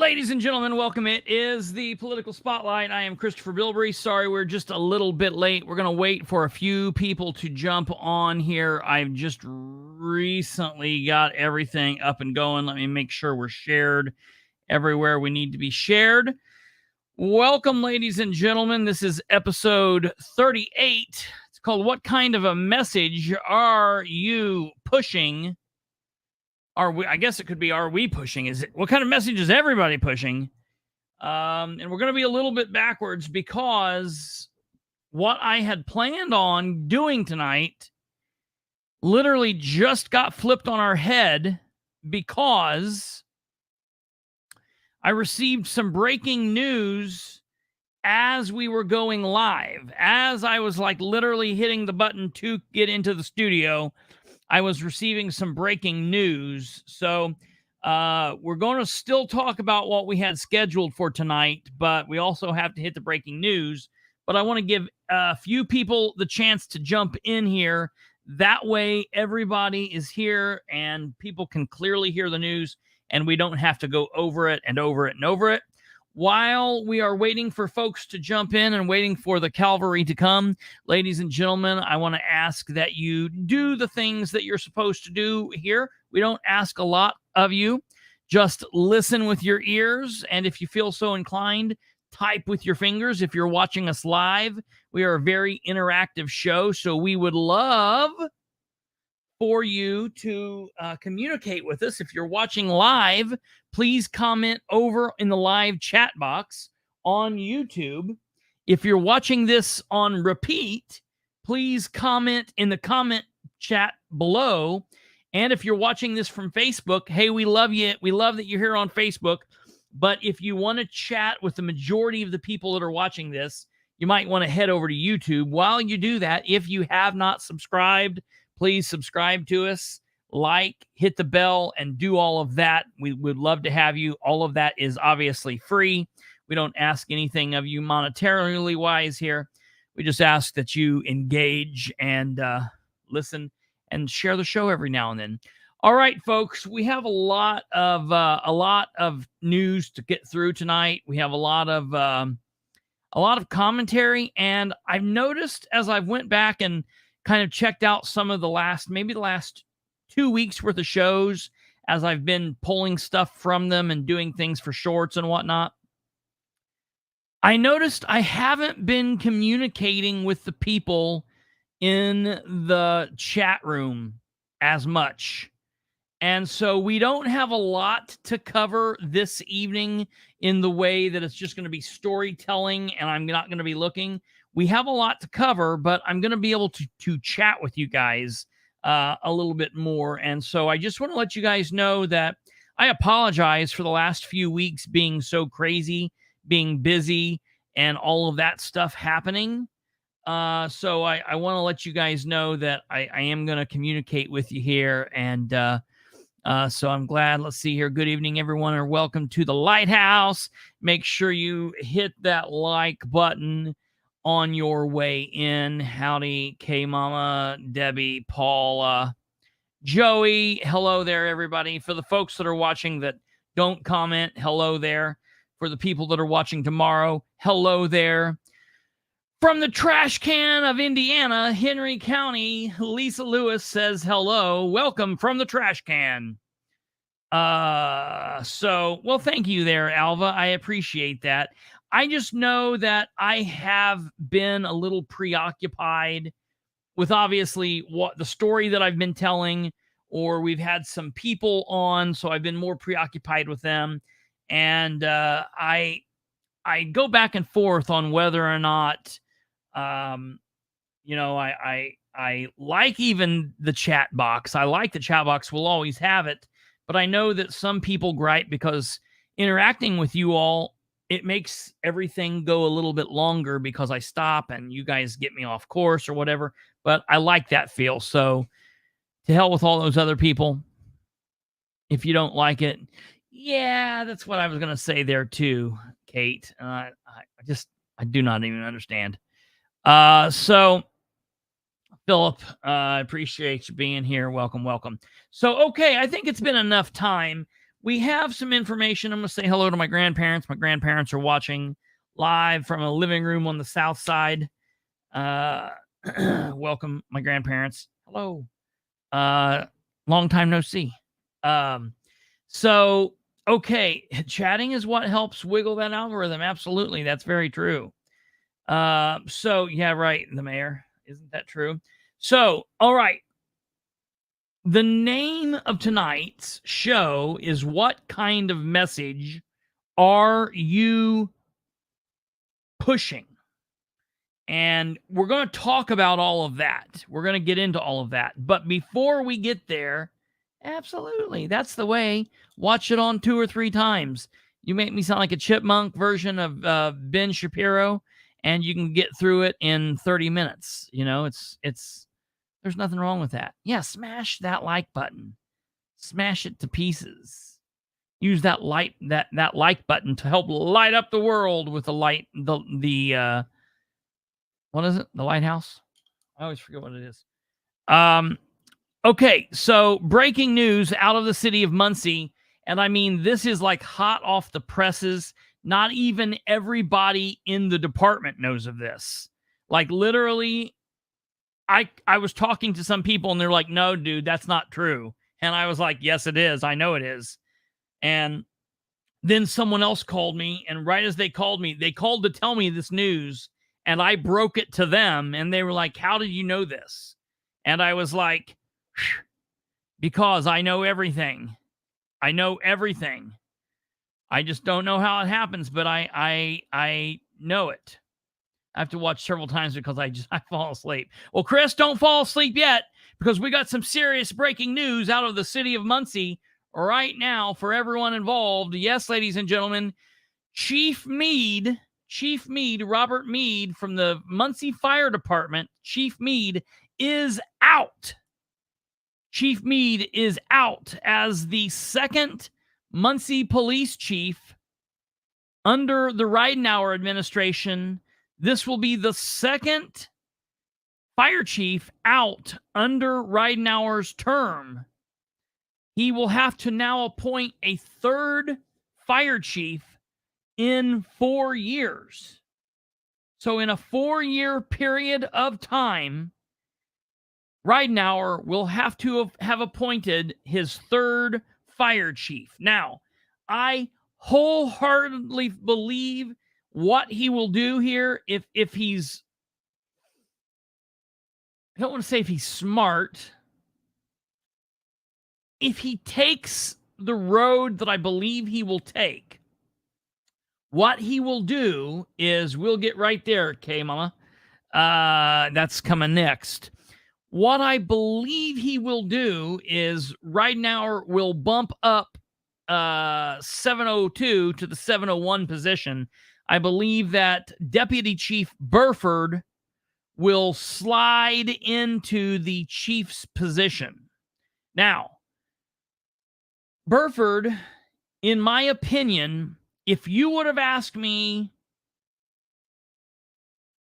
Ladies and gentlemen, welcome. It is the Political Spotlight. I am Kristopher Bilbrey. Sorry, we're just a little bit late. We're going to wait for a few people to jump on here. I've just recently got everything up and going. Let me make sure we're shared everywhere we need to be shared. Welcome, ladies and gentlemen. This is episode 38. It's called What Kind of a Message Are You Pushing? I guess it could be, are we pushing? What kind of message is everybody pushing? And we're going to be a little bit backwards because what I had planned on doing tonight literally just got flipped on our head because I received some breaking news as we were going live. As I was literally hitting the button to get into the studio, I was receiving some breaking news. So we're going to still talk about what we had scheduled for tonight, but we also have to hit the breaking news. But I want to give a few people the chance to jump in here. That way, everybody is here and people can clearly hear the news and we don't have to go over it and over it and over it. While we are waiting for folks to jump in and waiting for the cavalry to come, ladies and gentlemen, I want to ask that you do the things that you're supposed to do here. We don't ask a lot of you. Just listen with your ears, and if you feel so inclined, type with your fingers. If you're watching us live, we are a very interactive show, so we would love for you to communicate with us. If you're watching live, please comment over in the live chat box on YouTube. If you're watching this on repeat, please comment in the comment chat below. And if you're watching this from Facebook, hey, we love you. We love that you're here on Facebook. But if you want to chat with the majority of the people that are watching this, you might want to head over to YouTube. While you do that, if you have not subscribed, please subscribe to us, hit the bell, and do all of that. We would love to have you. All of that is obviously free. We don't ask anything of you monetarily wise here. We just ask that you engage and listen and share the show every now and then. All right, folks, we have a lot of news to get through tonight. We have a lot of commentary, and I've noticed as I went back and kind of checked out some of the last 2 weeks worth of shows as I've been pulling stuff from them and doing things for shorts and whatnot. I noticed I haven't been communicating with the people in the chat room as much. And so we don't have a lot to cover this evening in the way that it's just going to be storytelling and I'm not going to be looking. We have a lot to cover, but I'm going to be able to chat with you guys a little bit more. And so I just want to let you guys know that I apologize for the last few weeks being so crazy, being busy, and all of that stuff happening. So I want to let you guys know that I am going to communicate with you here. And so I'm glad. Let's see here. Good evening, everyone, or welcome to the Lighthouse. Make sure you hit that like button on your way in. Howdy, K-Mama, Debbie, Paula, Joey. Hello there, everybody. For the folks that are watching that don't comment, hello there. For the people that are watching tomorrow, hello there. From the trash can of Indiana, Henry County, Lisa Lewis says hello. Welcome from the trash can. Well, thank you there, Alva. I appreciate that. I just know that I have been a little preoccupied with obviously what the story that I've been telling, or we've had some people on, so I've been more preoccupied with them. And I go back and forth on whether or not, I like even the chat box. I like the chat box. We'll always have it. But I know that some people gripe because interacting with you all, it makes everything go a little bit longer because I stop and you guys get me off course or whatever. But I like that feel. So to hell with all those other people. If you don't like it, yeah, that's what I was going to say there too, Kate. I do not even understand. So Philip, I appreciate you being here. Welcome, welcome. So, okay, I think it's been enough time. we have some information. I'm going to say hello to my grandparents. My grandparents are watching live from a living room on the south side. Welcome, my grandparents. Hello. Long time no see. So, okay, chatting is what helps wiggle that algorithm. Absolutely. That's very true. So, yeah, right, the mayor. Isn't that true? So, all right. The name of tonight's show is What Kind of Message Are You Pushing? And we're going to talk about all of that. We're going to get into all of that. But before we get there, absolutely, that's the way. Watch it on 2 or 3 times. You make me sound like a chipmunk version of Ben Shapiro, and you can get through it in 30 minutes. You know, there's nothing wrong with that. Yeah, smash that like button. Smash it to pieces. Use that like button to help light up the world with what is it? The Lighthouse? I always forget what it is. Okay, so breaking news out of the city of Muncie, and I mean this is like hot off the presses. Not even everybody in the department knows of this. Like literally, I was talking to some people and they're like, "No, dude, that's not true." And I was like, "Yes, it is. I know it is." And then someone else called me, and right as they called to tell me this news, and I broke it to them, and they were like, "How did you know this?" And I was like, "Because I know everything. I know everything. I just don't know how it happens, but I know it." I have to watch several times because I fall asleep. Well, Chris, don't fall asleep yet, because we got some serious breaking news out of the city of Muncie right now for everyone involved. Yes, ladies and gentlemen, Chief Meade, Robert Meade from the Muncie Fire Department, Chief Meade is out. Chief Meade is out as the second Muncie police chief under the Ridenour administration. This will be the second fire chief out under Ridenour's term. He will have to now appoint a third fire chief in 4 years. So in a 4-year period of time, Ridenour will have to have appointed his third fire chief. Now, I wholeheartedly believe what he will do here, if he's, I don't want to say if he's smart, if he takes the road that I believe he will take, what he will do is, we'll get right there, okay, Mama? That's coming next. What I believe he will do is Ridenour will bump up 702 to the 701 position. I believe that Deputy Chief Burford will slide into the chief's position. Now, Burford, in my opinion, if you would have asked me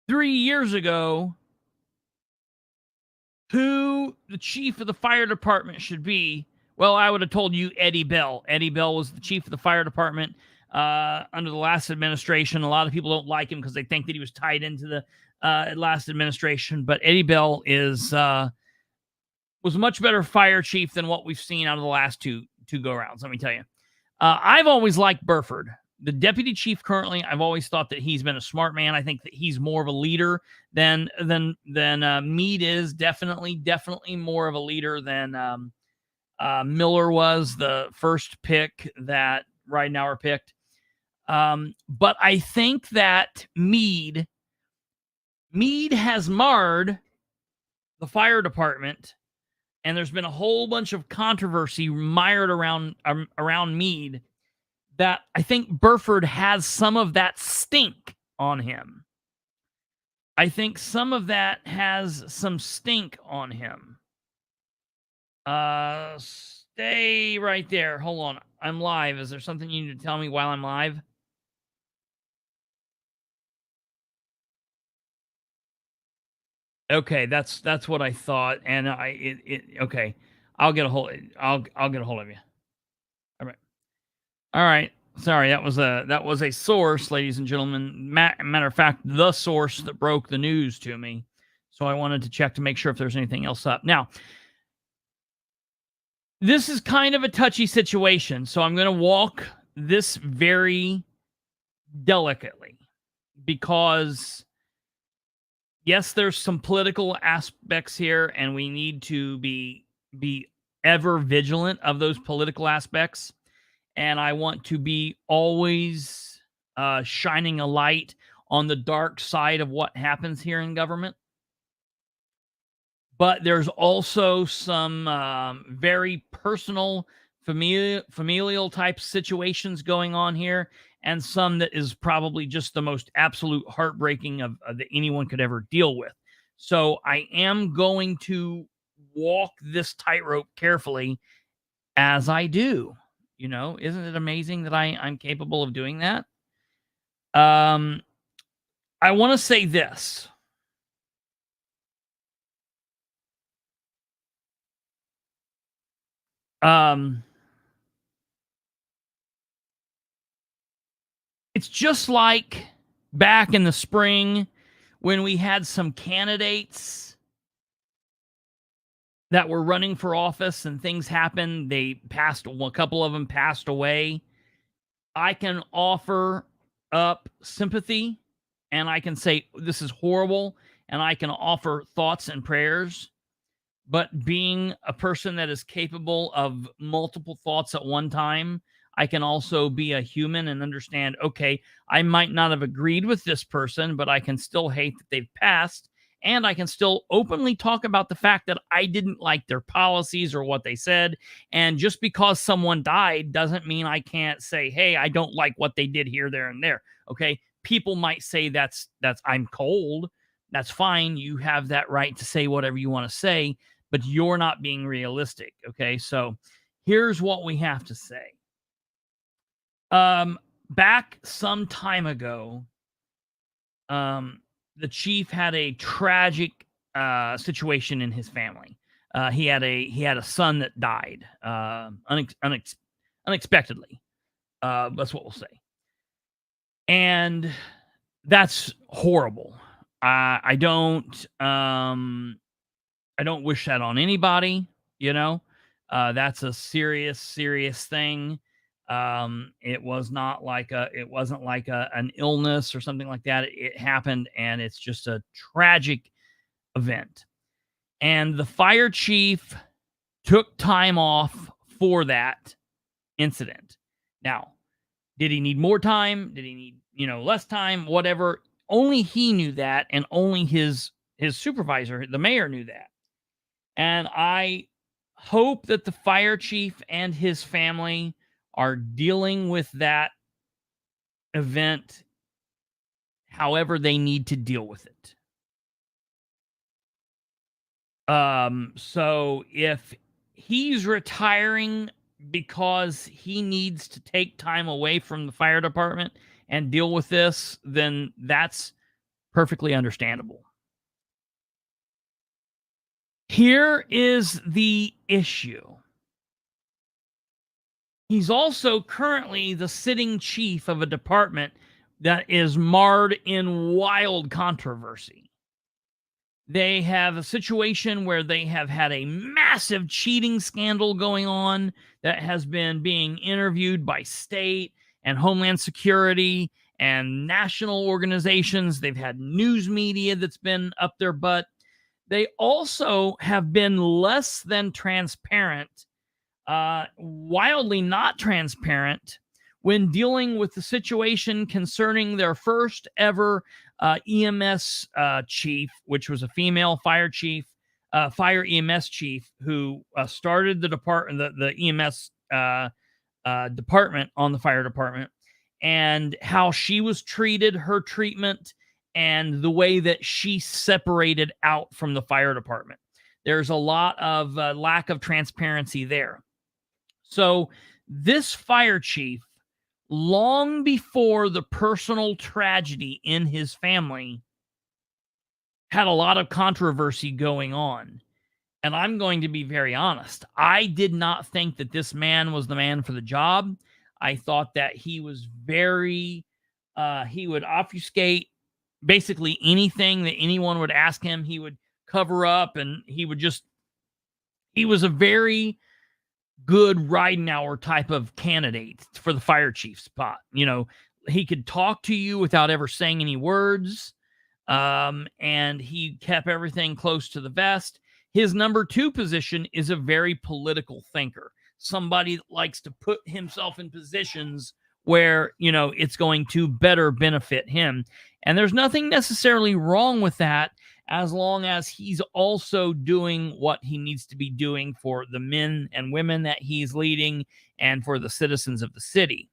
3 years ago who the chief of the fire department should be, well, I would have told you Eddie Bell. Eddie Bell was the chief of the fire department under the last administration. A lot of people don't like him because they think that he was tied into the last administration. But Eddie Bell was a much better fire chief than what we've seen out of the last two go-rounds, let me tell you. I've always liked Burford. The deputy chief currently, I've always thought that he's been a smart man. I think that he's more of a leader than Meade is. Definitely more of a leader than Miller was, the first pick that Ridenour picked. But I think that Meade has marred the fire department, and there's been a whole bunch of controversy mired around Meade, that I think Burford has some of that stink on him. I think some of that has some stink on him. Stay right there. Hold on. I'm live. Is there something you need to tell me while I'm live? Okay, that's what I thought, and okay. I'll get a hold of you. All right. All right. Sorry, that was a source, ladies and gentlemen. Matter of fact, the source that broke the news to me. So I wanted to check to make sure if there's anything else up. Now, this is kind of a touchy situation, so I'm going to walk this very delicately because yes, there's some political aspects here, and we need to be ever vigilant of those political aspects. And I want to be always shining a light on the dark side of what happens here in government. But there's also some very personal, familial type situations going on here, and some that is probably just the most absolute heartbreaking of that anyone could ever deal with. So I am going to walk this tightrope carefully as I do. You know, isn't it amazing that I'm capable of doing that? Um, I want to say this. Um, it's just like back in the spring when we had some candidates that were running for office and things happened. They passed, a couple of them passed away. I can offer up sympathy and I can say, this is horrible. And I can offer thoughts and prayers. But being a person that is capable of multiple thoughts at one time, I can also be a human and understand, okay, I might not have agreed with this person, but I can still hate that they've passed. And I can still openly talk about the fact that I didn't like their policies or what they said. And just because someone died doesn't mean I can't say, hey, I don't like what they did here, there, and there. Okay. People might say that's I'm cold. That's fine. You have that right to say whatever you want to say, but you're not being realistic. Okay. So here's what we have to say. Back some time ago, the chief had a tragic situation in his family. He had a son that died unexpectedly. That's what we'll say, and that's horrible. I don't wish that on anybody. You know, that's a serious thing. It wasn't like an illness or something like that. It happened, and it's just a tragic event. And the fire chief took time off for that incident. Now, did he need more time? Did he need, less time? Whatever. Only he knew that, and only his supervisor, the mayor, knew that. And I hope that the fire chief and his family are dealing with that event however they need to deal with it. So if he's retiring because he needs to take time away from the fire department and deal with this, then that's perfectly understandable. Here is the issue. He's also currently the sitting chief of a department that is marred in wild controversy. They have a situation where they have had a massive cheating scandal going on that has been being interviewed by state and Homeland Security and national organizations. They've had news media that's been up their butt. They also have been less than transparent, wildly not transparent when dealing with the situation concerning their first ever EMS chief, which was a female fire chief, fire EMS chief who started the department, the EMS department on the fire department, and how she was treated, her treatment, and the way that she separated out from the fire department. There's a lot of lack of transparency there. So this fire chief, long before the personal tragedy in his family, had a lot of controversy going on. And I'm going to be very honest. I did not think that this man was the man for the job. I thought that he was very, he would obfuscate basically anything that anyone would ask him. He would cover up, and he was a very good Ridenhour type of candidate for the fire chief spot. He could talk to you without ever saying any words. And he kept everything close to the vest. His number 2 position is a very political thinker, somebody that likes to put himself in positions where, it's going to better benefit him. And there's nothing necessarily wrong with that, as long as he's also doing what he needs to be doing for the men and women that he's leading and for the citizens of the city.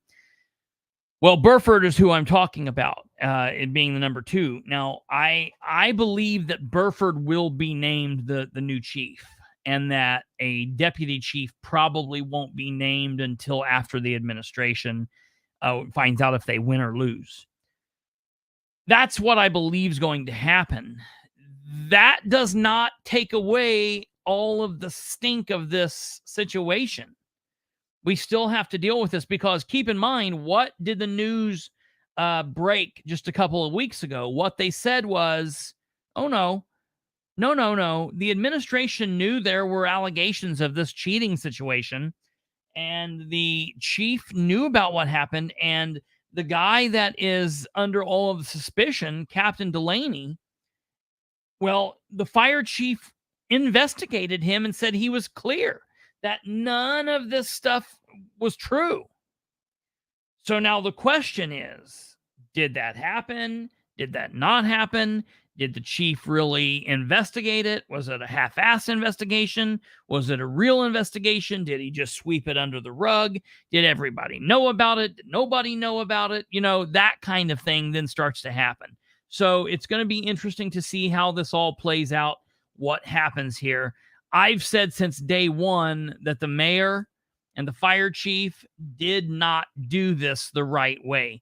Well, Burford is who I'm talking about, it being the number 2. Now, I believe that Burford will be named the new chief, and that a deputy chief probably won't be named until after the administration finds out if they win or lose. That's what I believe is going to happen. That does not take away all of the stink of this situation. We still have to deal with this, because keep in mind, what did the news break just a couple of weeks ago? What they said was, oh, no. The administration knew there were allegations of this cheating situation, and the chief knew about what happened, and the guy that is under all of the suspicion, Captain Delaney, well, the fire chief investigated him and said he was clear, that none of this stuff was true. So now the question is, did that happen? Did that not happen? Did the chief really investigate it? Was it a half-ass investigation? Was it a real investigation? Did he just sweep it under the rug? Did everybody know about it? Did nobody know about it? That kind of thing then starts to happen. So it's going to be interesting to see how this all plays out, what happens here. I've said since day one that the mayor and the fire chief did not do this the right way.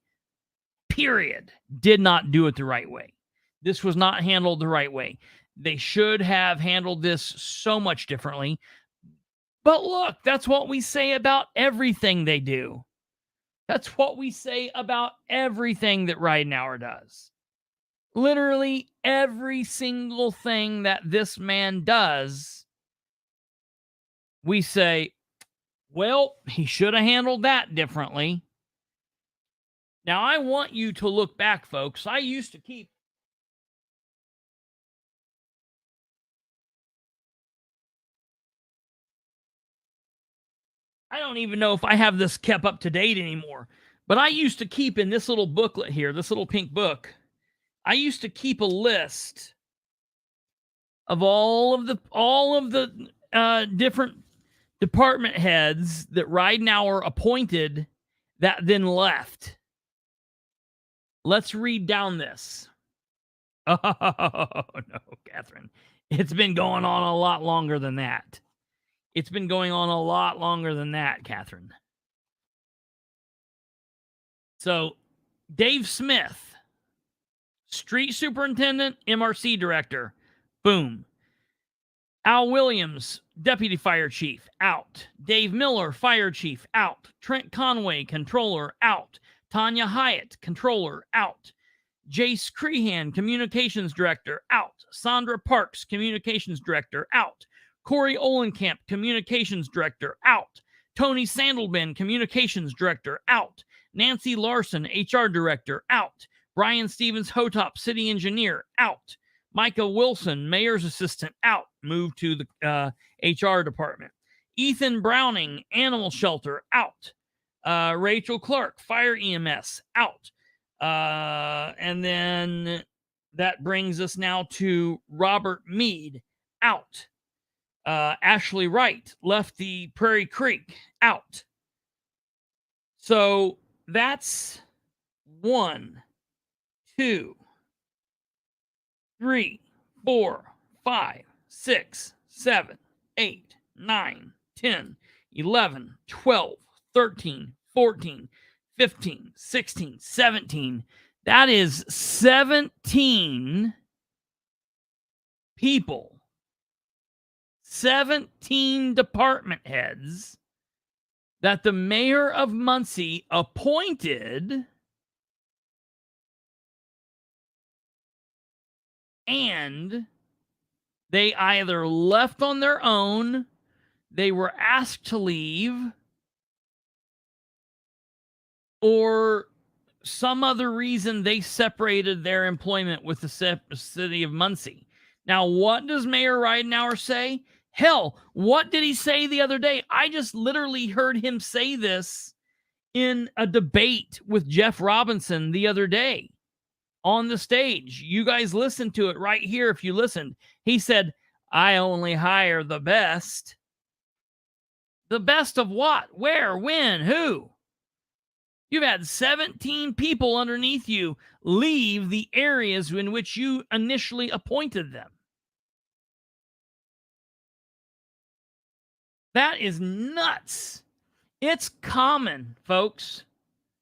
Period. Did not do it the right way. This was not handled the right way. They should have handled this so much differently. But look, that's what we say about everything they do. That's what we say about everything that Ridenhour does. Literally every single thing that this man does, we say, well, he should have handled that differently. Now, I want you to look back, folks. I don't even know if I have this kept up to date anymore, but I used to keep in this little booklet here, this little pink book, I used to keep a list of all of the different department heads that Ridenhour appointed that then left. Let's read down this. Oh, no, Catherine. It's been going on a lot longer than that. It's been going on a lot longer than that, Catherine. So, Dave Smith, Street Superintendent, MRC Director. Boom. Al Williams, Deputy Fire Chief, out. Dave Miller, Fire Chief, out. Trent Conway, Controller, out. Tanya Hyatt, Controller, out. Jace Crehan, Communications Director, out. Sandra Parks, Communications Director, out. Corey Olenkamp, Communications Director, out. Tony Sandelman, Communications Director, out. Nancy Larson, HR Director, out. Brian Stevens Hotop, City Engineer, out. Micah Wilson, Mayor's Assistant, out. Moved to the HR Department. Ethan Browning, Animal Shelter, out. Rachel Clark, Fire EMS, out. And then that brings us now to Robert Mead, out. Ashley Wright left the Prairie Creek, out. So that's 1, 2, 3, 4, 5, 6, 7, 8, 9, 10, 11, 12, 13, 14, 15, 16, 17. That is 17 people. 17 department heads that the mayor of Muncie appointed and they either left on their own, they were asked to leave, or some other reason they separated their employment with the city of Muncie. Now, what does Mayor Ridenour say? Hell, what did he say the other day? I just literally heard him say this in a debate with Jeff Robinson the other day on the stage. You guys listen to it right here if you listened. He said, I only hire the best. The best of what? Where? When? Who? You've had 17 people underneath you leave the areas in which you initially appointed them. That is nuts. It's common, folks.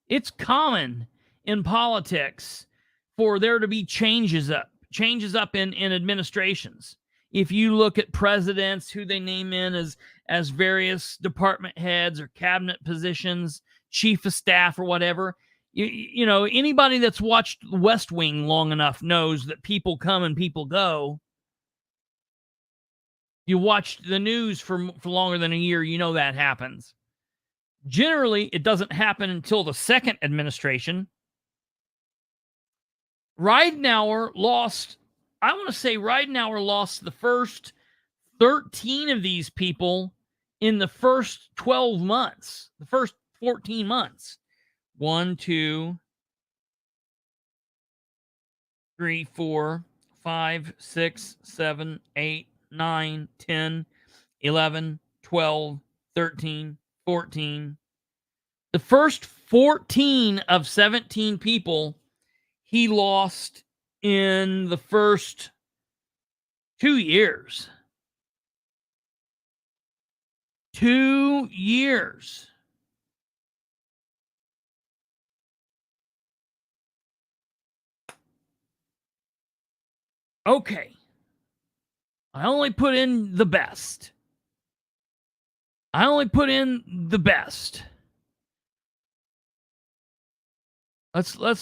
It's common in politics for there to be changes up in administrations. If you look at presidents, who they name in as various department heads or cabinet positions, chief of staff or whatever, you know, anybody that's watched West Wing long enough knows that people come and people go. You watched the news for longer than a year, you know that happens. Generally, it doesn't happen until the second administration. Ridenour lost, I want to say Ridenour lost the first 13 of these people in the first 12 months, the first 14 months. 1, 2, 3, 4, 5, 6, 7, 8, 9, 10, 11, 12, 13, 14. The first 14 of 17 people he lost in the first 2 years. 2 years. Okay. I only put in the best. Let's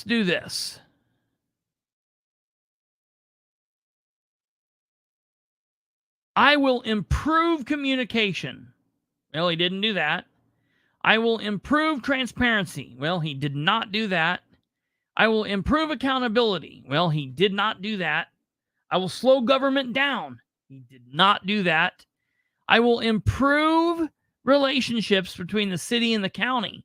do this. I will improve communication. Well, he didn't do that. I will improve transparency. Well, he did not do that. I will improve accountability. Well, he did not do that. I will slow government down. He did not do that. I will improve relationships between the city and the county.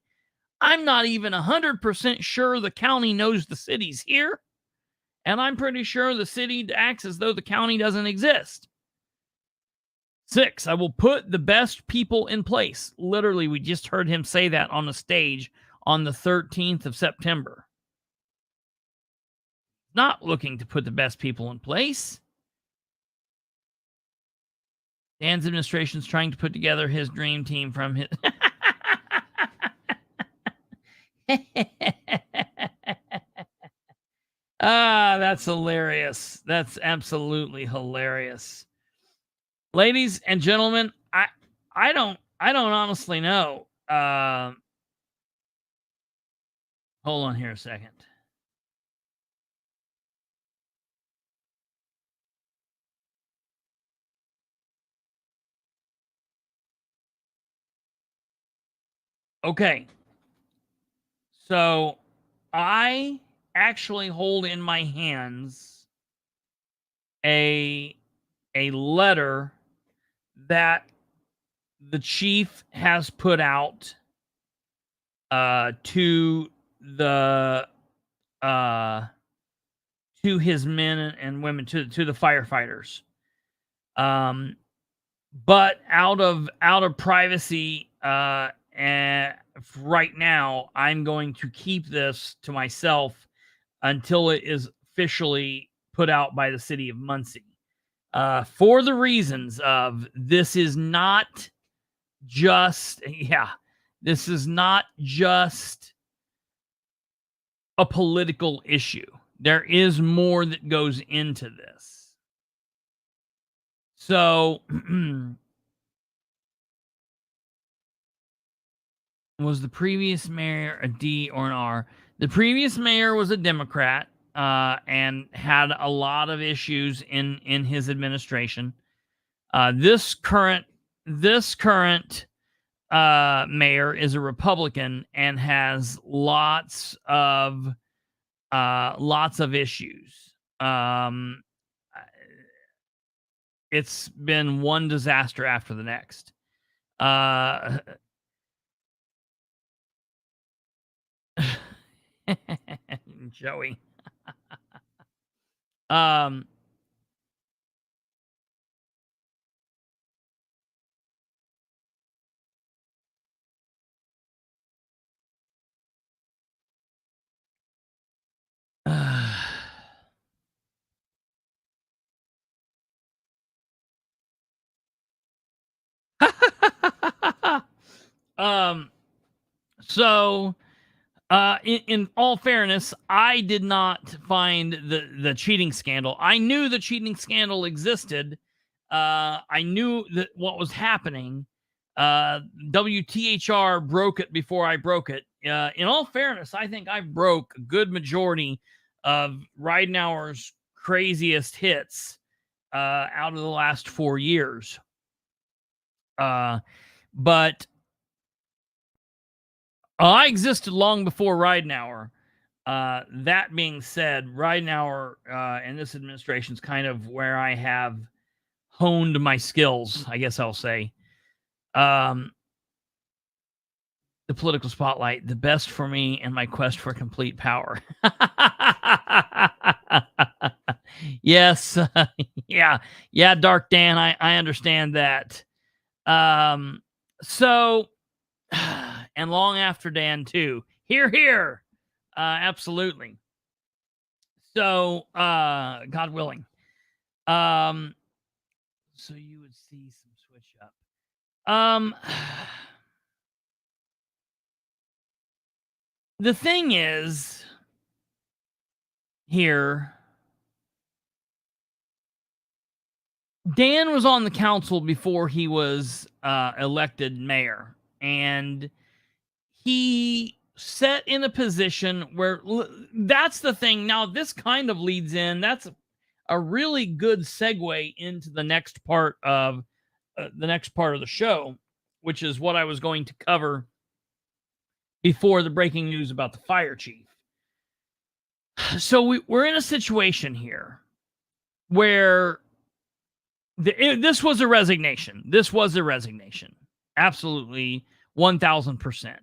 I'm not even 100% sure the county knows the city's here. And I'm pretty sure the city acts as though the county doesn't exist. 6, I will put the best people in place. Literally, we just heard him say that on the stage on the 13th of September. Not looking to put the best people in place. Dan's administration is trying to put together his dream team from his... That's hilarious. That's absolutely hilarious. Ladies and gentlemen, I don't honestly know. Hold on here a second. Okay. So I actually hold in my hands a letter that the chief has put out to the to his men and women, to the firefighters. But out of privacy, and right now, I'm going to keep this to myself until it is officially put out by the city of Muncie. For the reasons of this is not just, this is not just a political issue. There is more that goes into this. So Was the previous mayor a D or an R? The previous mayor was a Democrat and had a lot of issues in his administration. This current mayor is a Republican and has lots of issues. It's been one disaster after the next. Joey. So in all fairness, I did not find the cheating scandal. I knew the cheating scandal existed. I knew that what was happening. WTHR broke it before I broke it. In all fairness, I think I broke a good majority of Ridenhour's craziest hits out of the last 4 years. But I existed long before Ridenhour. That being said, Ridenhour and this administration is kind of where I have honed my skills, I guess I'll say. The political spotlight, the best for me and my quest for complete power. Yes. Yeah, Dark Dan, I understand that. So, and long after Dan too. Here. Absolutely. So, God willing. So you would see some switch up. The thing is here, Dan was on the council before he was elected mayor, and he set in a position where that's the thing. Now, this kind of leads in. That's a really good segue into the next part of the show, which is what I was going to cover before the breaking news about the fire chief. So we're in a situation here where this was a resignation. This was a resignation. Absolutely 1000%.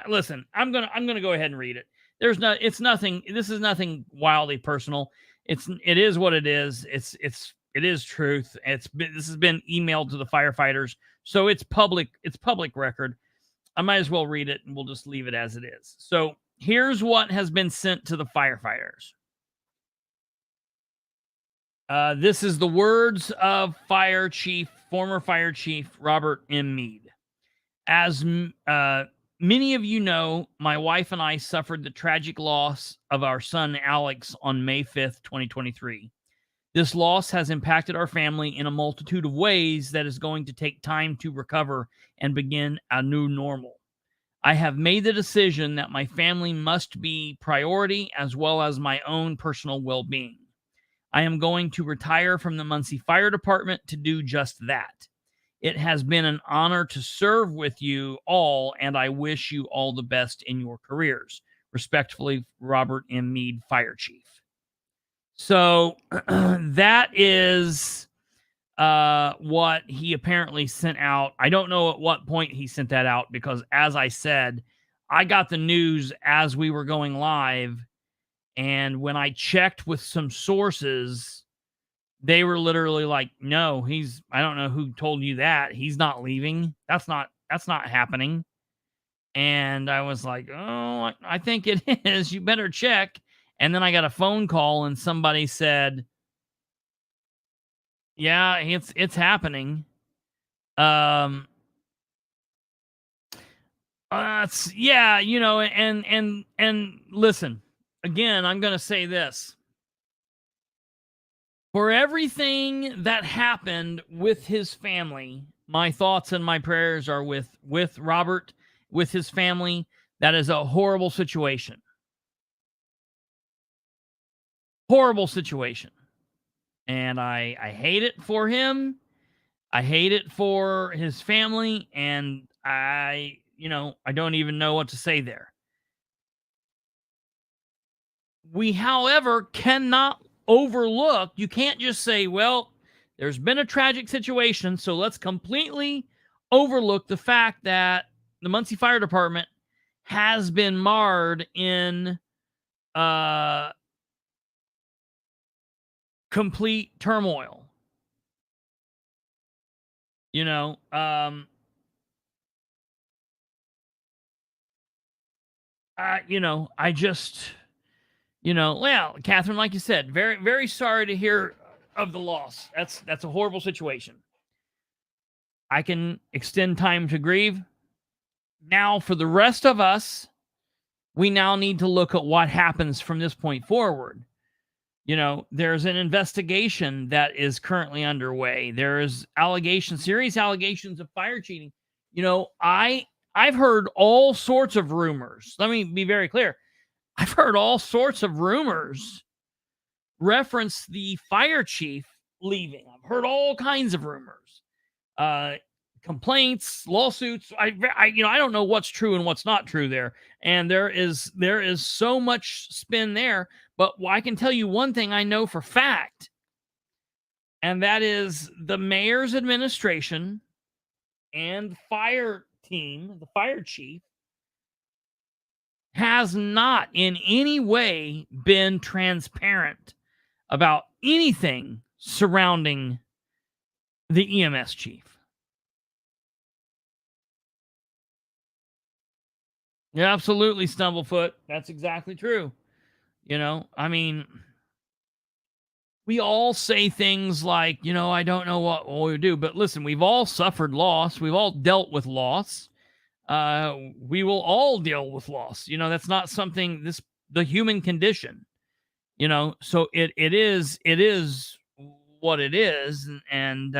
Listen, I'm gonna go ahead and read it. It's nothing. This is nothing wildly personal. It is what it is. It is truth. This has been emailed to the firefighters, so it's public. It's public record. I might as well read it, and we'll just leave it as it is. So here's what has been sent to the firefighters. This is the words of former Fire Chief Robert M. Meade. As many of you know, my wife and I suffered the tragic loss of our son Alex on May 5th, 2023. This loss has impacted our family in a multitude of ways that is going to take time to recover and begin a new normal. I have made the decision that my family must be priority as well as my own personal well-being. I am going to retire from the Muncie Fire Department to do just that. It has been an honor to serve with you all, and I wish you all the best in your careers. Respectfully, Robert M. Meade, Fire Chief. So that is what he apparently sent out. I don't know at what point he sent that out because, as I said, I got the news as we were going live, and when I checked with some sources, they were literally like, no, I don't know who told you that. He's not leaving. That's not happening. And I was like, oh, I think it is. You better check. And then I got a phone call and somebody said, yeah, it's happening. Yeah, and listen, again, I'm going to say this. For everything that happened with his family, my thoughts and my prayers are with Robert, with his family. That is a horrible situation. Horrible situation. And I hate it for him. I hate it for his family. And I don't even know what to say there. We, however, cannot overlook, you can't just say, well, there's been a tragic situation, so let's completely overlook the fact that the Muncie Fire Department has been marred in complete turmoil. I just, well, Catherine, like you said, very, very sorry to hear of the loss. That's a horrible situation. I can extend time to grieve. Now, for the rest of us, we now need to look at what happens from this point forward. There's an investigation that is currently underway. There's serious allegations of fire cheating. I've heard all sorts of rumors. Let me be very clear. I've heard all sorts of rumors reference the fire chief leaving. I've heard all kinds of rumors, complaints, lawsuits. I don't know what's true and what's not true there. And there is so much spin there. But I can tell you one thing I know for fact, and that is the mayor's administration and fire team, the fire chief, has not in any way been transparent about anything surrounding the EMS chief. Yeah, absolutely, Stumblefoot. That's exactly true. We all say things like, I don't know what we do. But listen, we've all suffered loss. We've all dealt with loss. We will all deal with loss. That's not something, the human condition. So it is what it is. And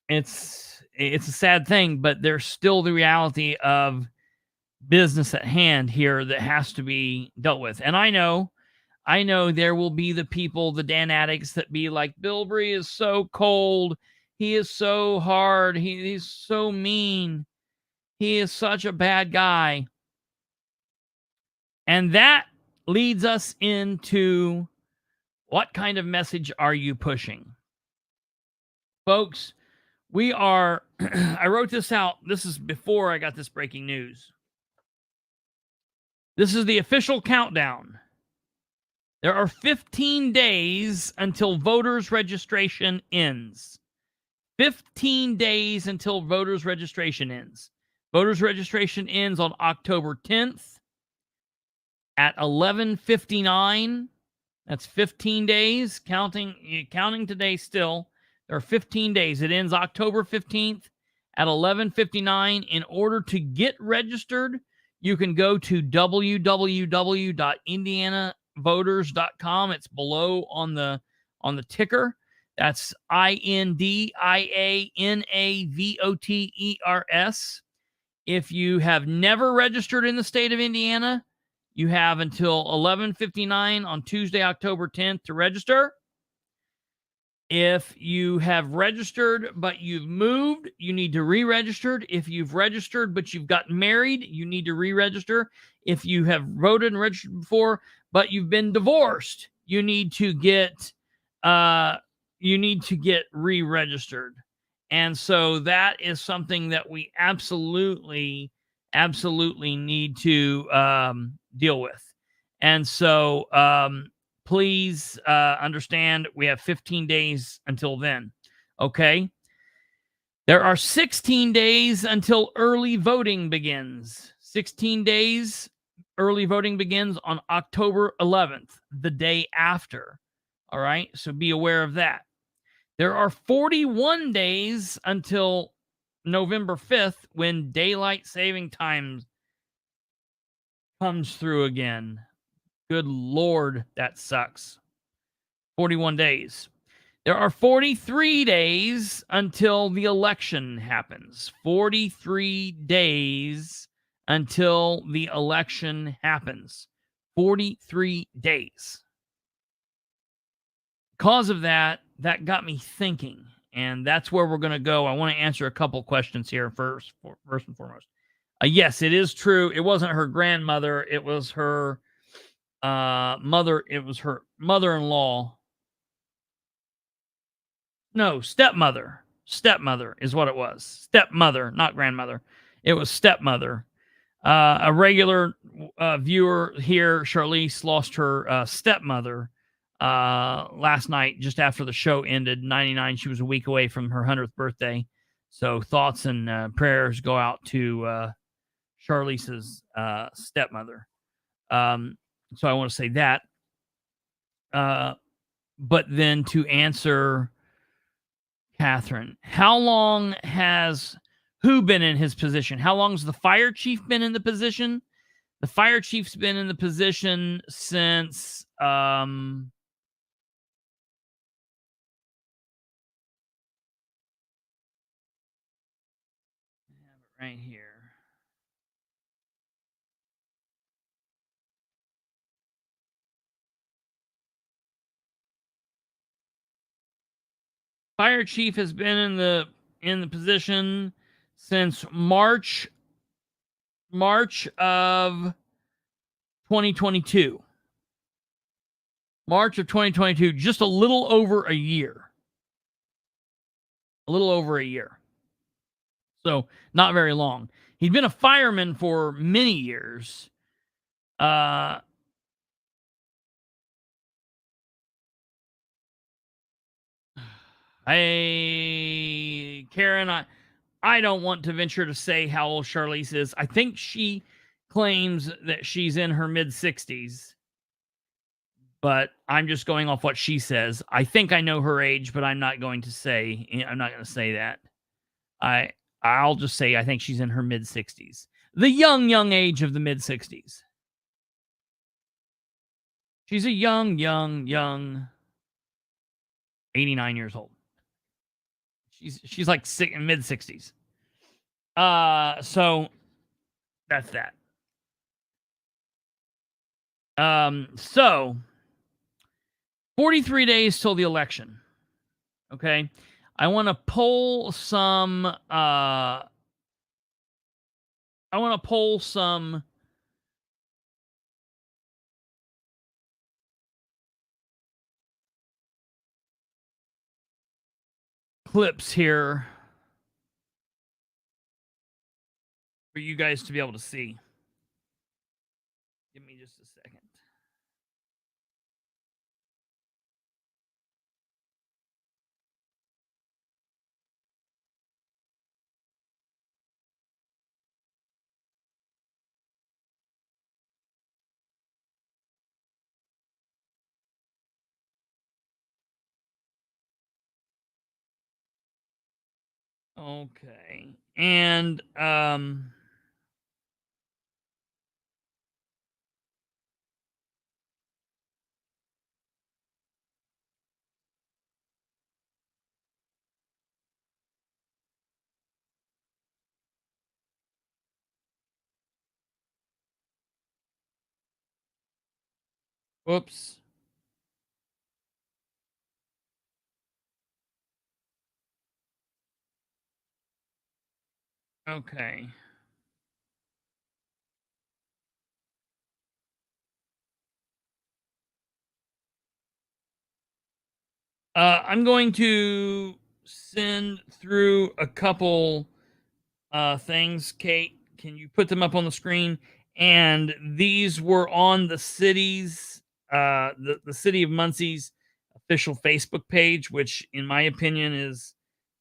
it's a sad thing, but there's still the reality of business at hand here that has to be dealt with. And I know there will be the people, the Dan addicts, that be like, Bilbrey is so cold. He is so hard. He's so mean. He is such a bad guy. And that leads us into, what kind of message are you pushing? Folks, we are, I wrote this out. This is before I got this breaking news. This is the official countdown. There are 15 days until voters' registration ends. 15 days until voters' registration ends. Voters' registration ends on October 10th at 11:59. That's 15 days. Counting today still. There are 15 days. It ends October 15th at 11:59. In order to get registered, you can go to www.indianavoters.com. It's below on the ticker. That's INDIANAVOTERS. If you have never registered in the state of Indiana, you have until 11:59 on Tuesday, October 10th to register. If you have registered but you've moved, you need to re-register. If you've registered but you've gotten married, you need to re-register. If you have voted and registered before but you've been divorced, you need to get re-registered. And so that is something that we absolutely need to deal with. And so please understand, we have 15 days until then. Okay. There are 16 days until early voting begins. 16 days. Early voting begins on October 11th, the day after. All right. So be aware of that. There are 41 days until November 5th, when daylight saving time comes through again. Good Lord, that sucks. 41 days. There are 43 days until the election happens. 43 days until the election happens. 43 days. Because of that, that got me thinking, and that's where we're going to go. I want to answer a couple questions here first and foremost. Yes, it is true. It wasn't her grandmother. It was her mother. It was her mother-in-law. No, stepmother. Stepmother is what it was. Stepmother, not grandmother. It was stepmother. A regular viewer here, Charlize, lost her stepmother last night, just after the show ended. 99. She was a week away from her 100th birthday. So thoughts and prayers go out to Charlize's stepmother. So I want to say that. But then to answer Catherine, how long has who been in his position? How long has the fire chief been in the position? The fire chief's been in the position since right here. Fire chief has been in the position since March of 2022. March of 2022, just a little over a year. A little over a year. So, not very long. He'd been a fireman for many years. Karen, I don't want to venture to say how old Charlize is. I think she claims that she's in her mid 60s, but I'm just going off what she says. I think I know her age, but I'm not going to say that. I'll just say I think she's in her mid 60s. The young age of the mid 60s. She's a young 89 years old. She's like mid 60s. So that's that. So 43 days till the election. Okay. I want to pull some clips here for you guys to be able to see. Give me just a second. Okay. And whoops. Okay. I'm going to send through a couple things. Kate, can you put them up on the screen? And these were on the city's, the City of Muncie's official Facebook page, which, in my opinion, is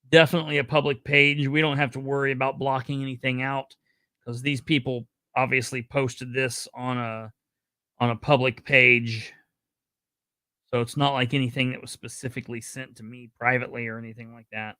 definitely a public page. We don't have to worry about blocking anything out because these people obviously posted this on a public page. So it's not like anything that was specifically sent to me privately or anything like that.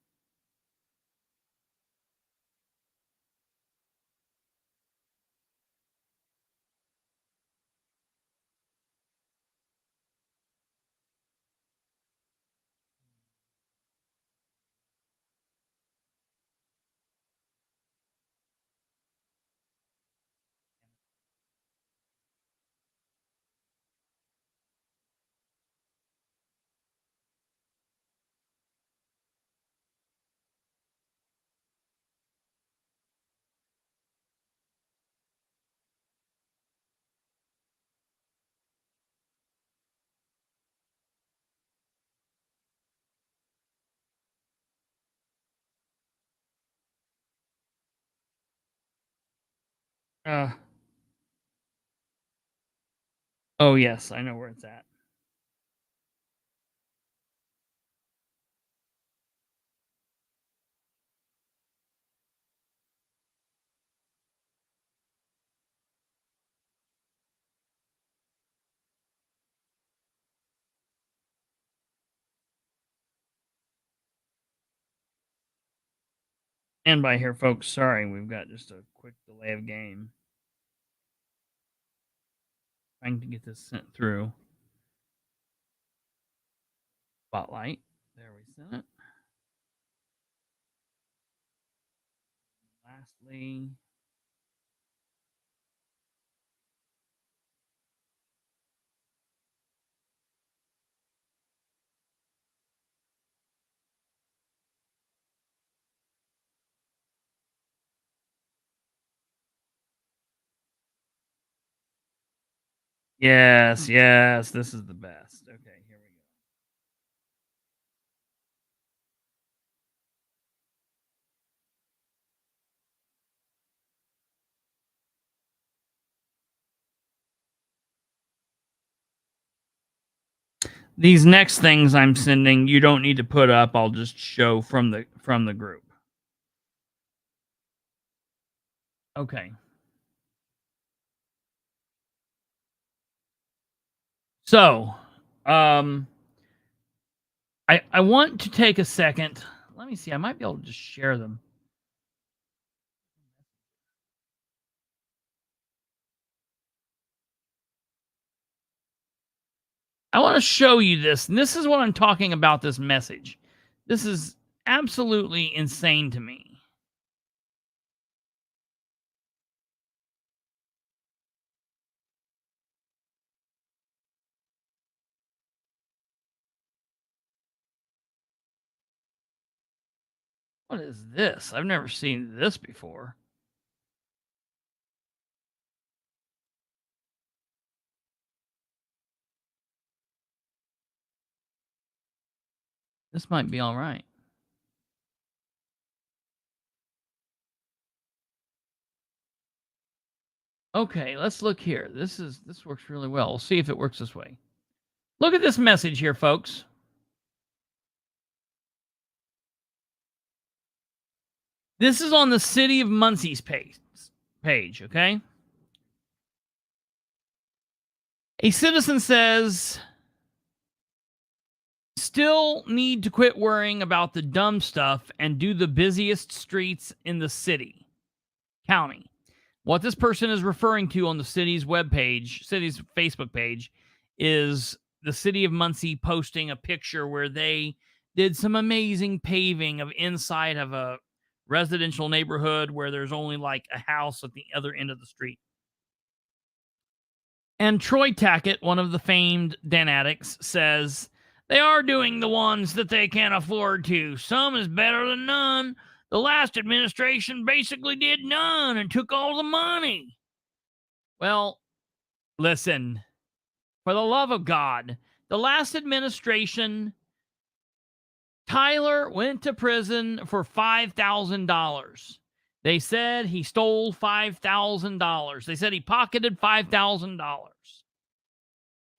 Uh, oh, yes, I know where it's at. And by here, folks, sorry, we've got just a quick delay of game. Trying to get this sent through. Spotlight. There we sent it. Lastly, yes, yes, this is the best. Okay, here we go. These next things I'm sending, you don't need to put up. I'll just show from the group. Okay. So, I want to take a second. Let me see. I might be able to just share them. I want to show you this, and this is what I'm talking about. This message. This is absolutely insane to me. What is this? I've never seen this before. This might be all right. Okay, let's look here. This works really well. We'll see if it works this way. Look at this message here, folks. This is on the City of Muncie's page, okay? A citizen says, still need to quit worrying about the dumb stuff and do the busiest streets in the county. What this person is referring to on the city's city's Facebook page, is the City of Muncie posting a picture where they did some amazing paving of inside of a residential neighborhood where there's only like a house at the other end of the street. And Troy Tackett, one of the famed den addicts, says, they are doing the ones that they can afford to. Some is better than none. The last administration basically did none and took all the money. Well, listen, for the love of God, the last administration, Tyler went to prison for $5,000. They said he stole $5,000. They said he pocketed $5,000.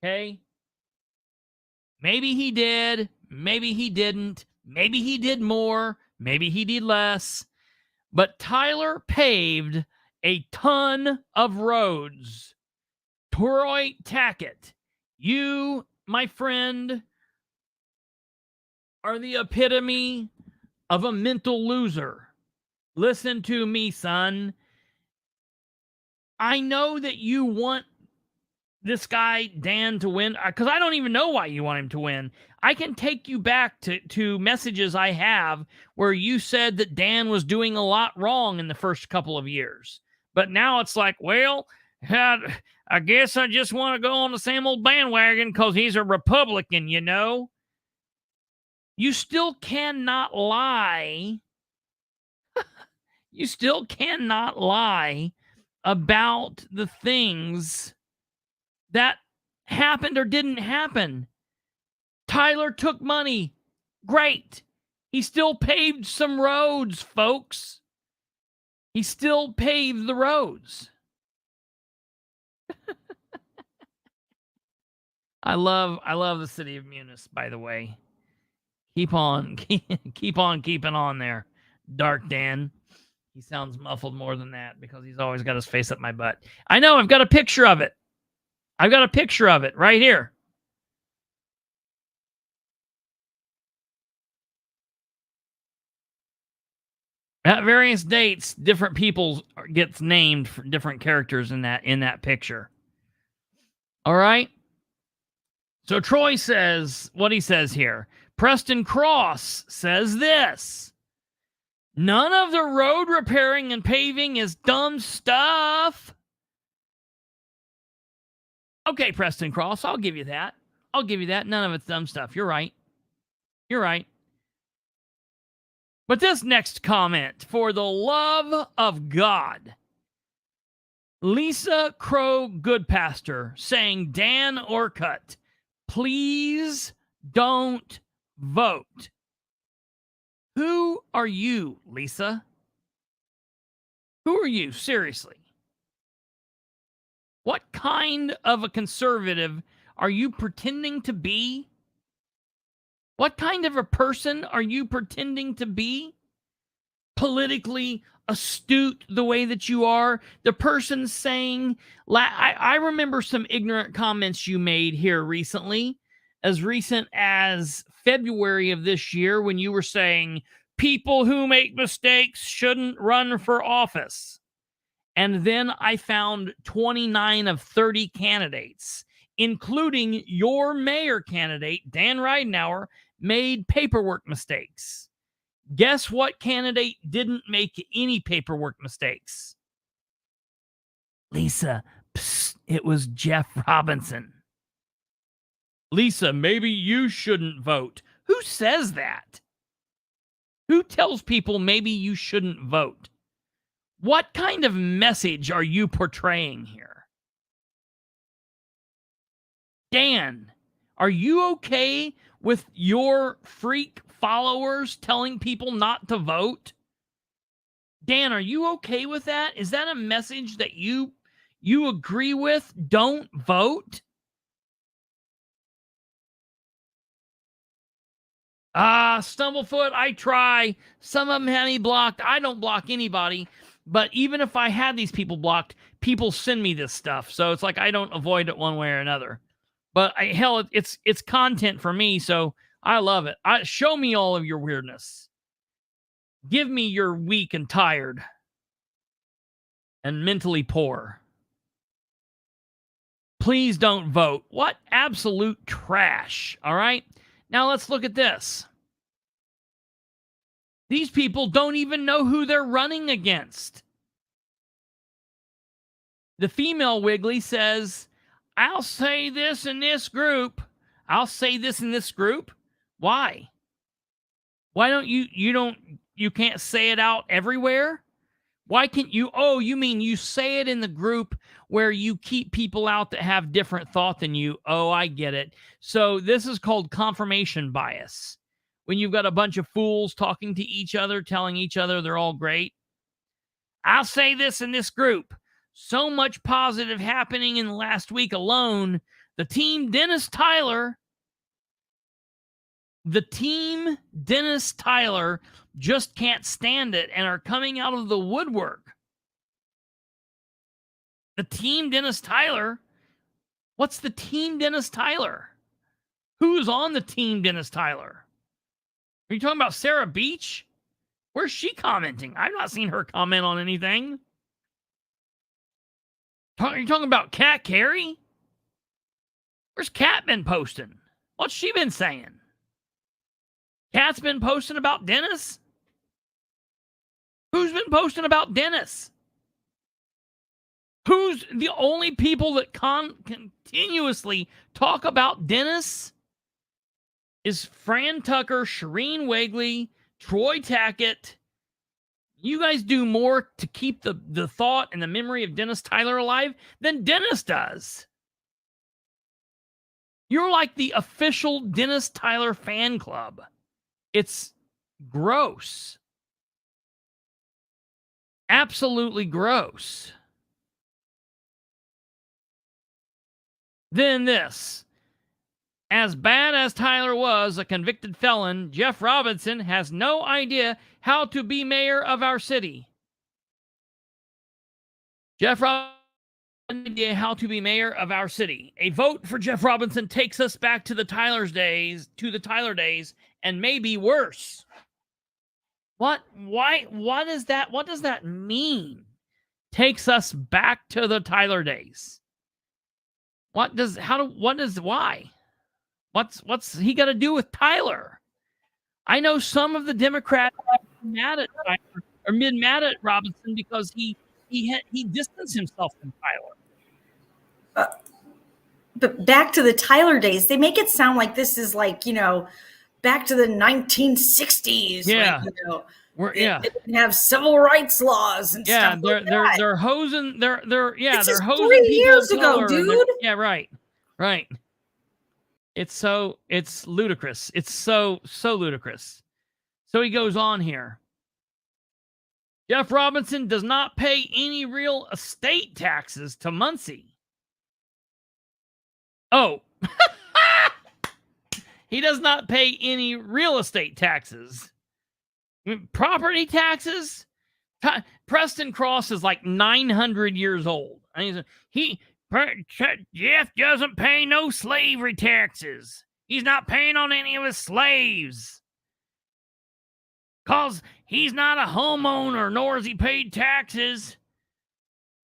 Okay? Maybe he did. Maybe he didn't. Maybe he did more. Maybe he did less. But Tyler paved a ton of roads. Troy Tackett, you, my friend, are the epitome of a mental loser. Listen to me, son. I know that you want this guy, Dan, to win, because I don't even know why you want him to win. I can take you back to messages I have where you said that Dan was doing a lot wrong in the first couple of years. But now it's like, well, I guess I just want to go on the same old bandwagon because he's a Republican, you know? You still cannot lie. You still cannot lie about the things that happened or didn't happen. Tyler took money. Great. He still paved some roads, folks. He still paved the roads. I love the city of Munis, by the way. Keep on keeping on there, Dark Dan. He sounds muffled more than that because he's always got his face up my butt. I know, I've got a picture of it. I've got a picture of it right here. At various dates, different people gets named for different characters in that picture. All right. So Troy says what he says here. Preston Cross says this. None of the road repairing and paving is dumb stuff. Okay, Preston Cross, I'll give you that. None of it's dumb stuff. You're right. But this next comment, for the love of God, Lisa Crow Goodpastor saying, Dan Orcutt, please don't vote. Who are you, Lisa? Who are you, seriously? What kind of a conservative are you pretending to be? What kind of a person are you pretending to be? Politically astute the way that you are? The person saying, I remember some ignorant comments you made here recently, as recent as February of this year, when you were saying, people who make mistakes shouldn't run for office. And then I found 29 of 30 candidates, including your mayor candidate, Dan Ridenour, made paperwork mistakes. Guess what candidate didn't make any paperwork mistakes? Lisa, psst, it was Jeff Robinson. Lisa, maybe you shouldn't vote. Who says that? Who tells people maybe you shouldn't vote? What kind of message are you portraying here? Dan, are you okay with your freak followers telling people not to vote? Dan, are you okay with that? Is that a message that you agree with? Don't vote? Stumblefoot, I try. Some of them have me blocked. I don't block anybody. But even if I had these people blocked, people send me this stuff. So it's like I don't avoid it one way or another. But hell, it's content for me, so I love it. Show me all of your weirdness. Give me your weak and tired and mentally poor. Please don't vote. What absolute trash, all right? Now let's look at this. These people don't even know who they're running against. The female Wiggly says, I'll say this in this group. I'll say this in this group. Why? Why don't you can't say it out everywhere? Why can't you? Oh, you mean you say it in the group where you keep people out that have different thought than you? Oh, I get it. So this is called confirmation bias. When you've got a bunch of fools talking to each other, telling each other they're all great. I'll say this in this group. So much positive happening in the last week alone. The team Dennis Tyler just can't stand it and are coming out of the woodwork. The team Dennis Tyler? What's the team Dennis Tyler? Who's on the team Dennis Tyler? Are you talking about Sarah Beach? Where's she commenting? I've not seen her comment on anything. Are you talking about Kat Carey? Where's Kat been posting? What's she been saying? Kat's been posting about Dennis? Who's been posting about Dennis? Who's the only people that continuously talk about Dennis? Is Fran Tucker, Shireen Wigley, Troy Tackett. You guys do more to keep the thought and the memory of Dennis Tyler alive than Dennis does. You're like the official Dennis Tyler fan club. It's gross. Absolutely gross. Then this. As bad as Tyler was, a convicted felon, Jeff Robinson has no idea how to be mayor of our city. Jeff Robinson has no idea how to be mayor of our city. A vote for Jeff Robinson takes us back to the Tyler days, and maybe worse. What? Why? What is that? What does that mean? Takes us back to the Tyler days. Why? What's he got to do with Tyler? I know some of the Democrats have been mad at Tyler, or been mad at Robinson because he distanced himself from Tyler. But back to the Tyler days, they make it sound like this is like, back to the 1960s. Yeah. Like, they didn't have civil rights laws and stuff. They're hosing. They're hosing 3 years people ago, dude. Yeah, right. It's ludicrous. It's so ludicrous. So he goes on here. Jeff Robinson does not pay any real estate taxes to Muncie. Oh. He does not pay any real estate taxes. Property taxes? Preston Cross is like 900 years old. Jeff doesn't pay no slavery taxes. He's not paying on any of his slaves. Because he's not a homeowner, nor has he paid taxes.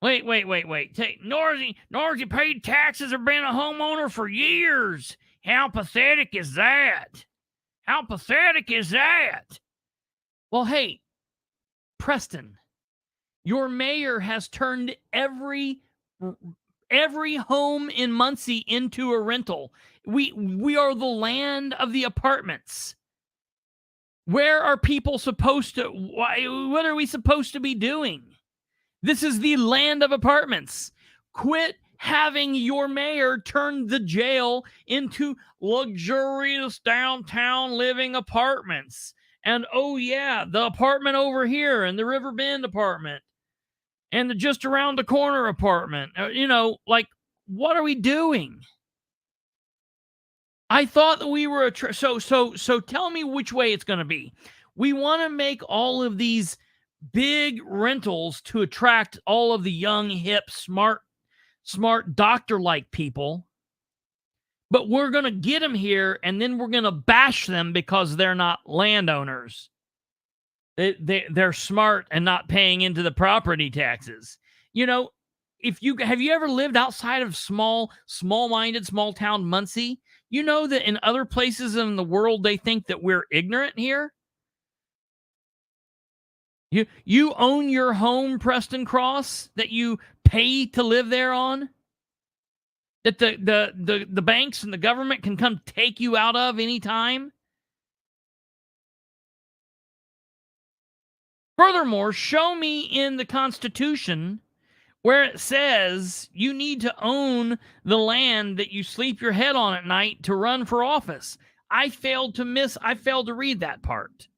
Wait. Nor has he paid taxes or been a homeowner for years. How pathetic is that? How pathetic is that? Well, hey, Preston, your mayor has turned every home in Muncie into a rental. We are the land of the apartments. Where are people supposed to? What are we supposed to be doing? This is the land of apartments. Quit having your mayor turn the jail into luxurious downtown living apartments. And oh yeah, the apartment over here and the River Bend apartment and the just around the corner apartment. Like, what are we doing? I thought that we were so tell me which way it's going to be. We want to make all of these big rentals to attract all of the young, hip, smart doctor-like people. But we're going to get them here, and then we're going to bash them because they're not landowners. They're smart and not paying into the property taxes. Have you ever lived outside of small-minded, small-town Muncie? You know that in other places in the world, they think that we're ignorant here. You own your home, Preston Cross, that you pay to live there on? That the banks and the government can come take you out of anytime? Furthermore, show me in the Constitution where it says you need to own the land that you sleep your head on at night to run for office. I failed to read that part.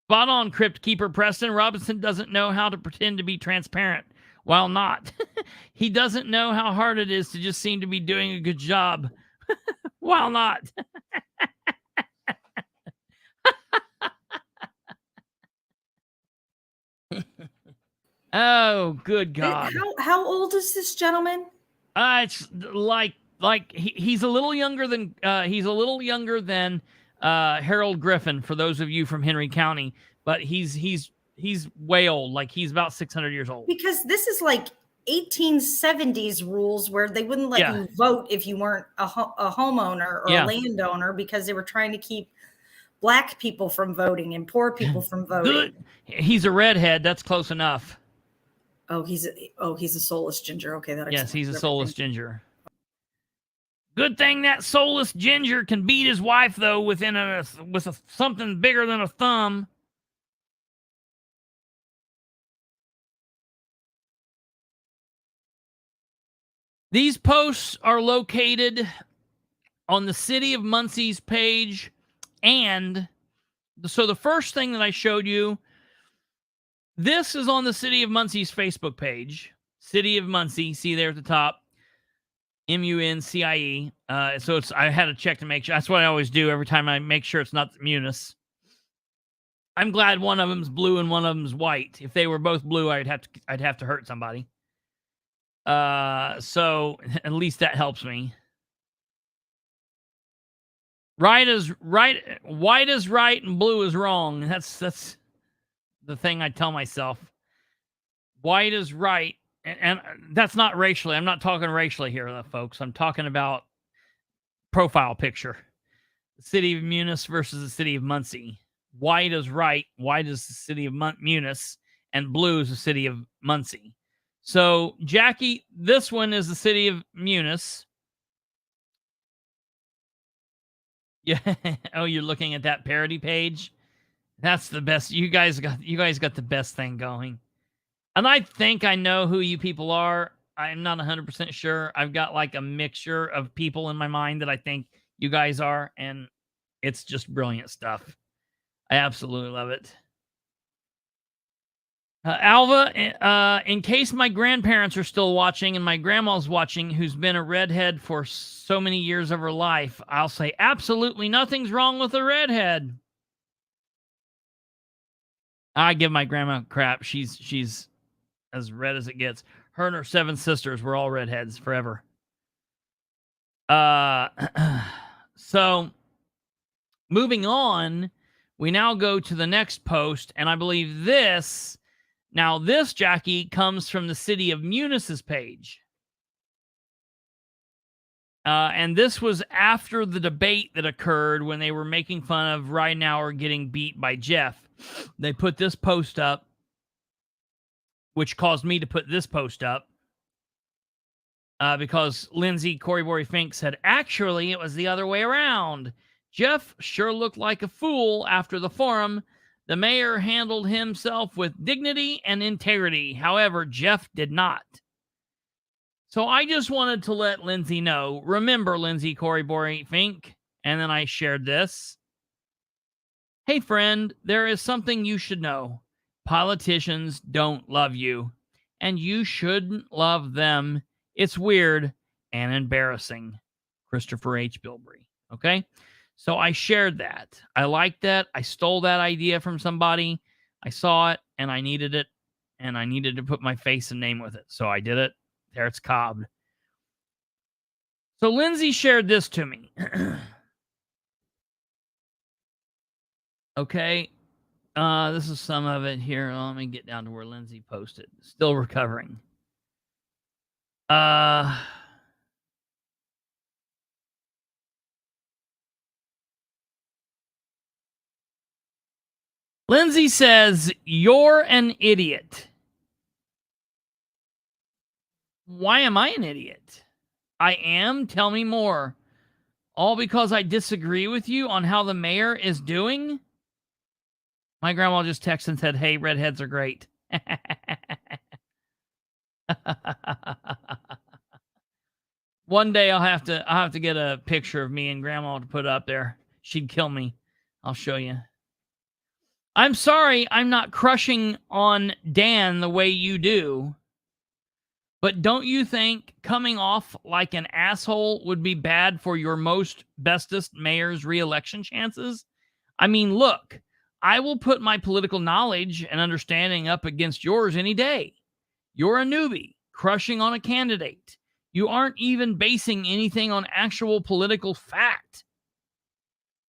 Spot on, Crypt Keeper Preston. Robinson doesn't know how to pretend to be transparent while not. He doesn't know how hard it is to just seem to be doing a good job while not. Oh, good God. How old is this gentleman? It's like he's a little younger than Harold Griffin, for those of you from Henry County, but he's way old. Like, he's about 600 years old. Because this is like 1870s rules where they wouldn't let you vote if you weren't a homeowner or a landowner, because they were trying to keep black people from voting and poor people from voting. Good. He's a redhead. That's close enough. Oh, he's a soulless ginger. Okay, yes, he's a soulless ginger. Good thing that soulless ginger can beat his wife, though, with something bigger than a thumb. These posts are located on the City of Muncie's page, and so the first thing that I showed you, this is on the City of Muncie's Facebook page. City of Muncie, see there at the top. Muncie. So I had to check to make sure. That's what I always do every time I make sure it's not Munis. I'm glad one of them's blue and one of them's white. If they were both blue, I'd have to hurt somebody. So at least that helps me. Right is right, white is right, and blue is wrong. That's the thing I tell myself. White is right, and that's not racially. I'm not talking racially here, folks. I'm talking about profile picture. The city of Muncie versus the city of Muncie. White is right. White is the city of Muncie, and blue is the city of Muncie. So, Jackie, this one is the city of Muncie. Yeah. Oh, you're looking at that parody page? That's the best. You guys got the best thing going. And I think I know who you people are. I'm not 100% sure. I've got like a mixture of people in my mind that I think you guys are, and it's just brilliant stuff. I absolutely love it. Alva, in case my grandparents are still watching and my grandma's watching, who's been a redhead for so many years of her life, I'll say absolutely nothing's wrong with a redhead. I give my grandma crap. She's as red as it gets. Her and her 7 sisters were all redheads forever. So moving on, we now go to the next post, and I believe this, Jackie, comes from the City of Municie's page. And this was after the debate that occurred when they were making fun of Ridenauer getting beat by Jeff. They put this post up, which caused me to put this post up. Because Lindsay Corey Fink said, actually, it was the other way around. Jeff sure looked like a fool after the forum. The mayor handled himself with dignity and integrity. However, Jeff did not. So I just wanted to let Lindsay know. Remember, Lindsay Corey Fink. And then I shared this. Hey, friend, there is something you should know. Politicians don't love you, and you shouldn't love them. It's weird and embarrassing. Kristopher H. Bilbrey. Okay? So I shared that. I liked that. I stole that idea from somebody. I saw it, and I needed it, and I needed to put my face and name with it. So I did it. There it's cobbed. So Lindsay shared this to me. Okay. This is some of it here. Let me get down to where Lindsay posted. Still recovering. Lindsay says, you're an idiot. Why am I an idiot? I am? Tell me more. All because I disagree with you on how the mayor is doing? My grandma just texted and said, hey, redheads are great. One day I'll have to get a picture of me and grandma to put up there. She'd kill me. I'll show you. I'm sorry I'm not crushing on Dan the way you do. But don't you think coming off like an asshole would be bad for your bestest mayor's re-election chances? I mean, look, I will put my political knowledge and understanding up against yours any day. You're a newbie, crushing on a candidate. You aren't even basing anything on actual political fact.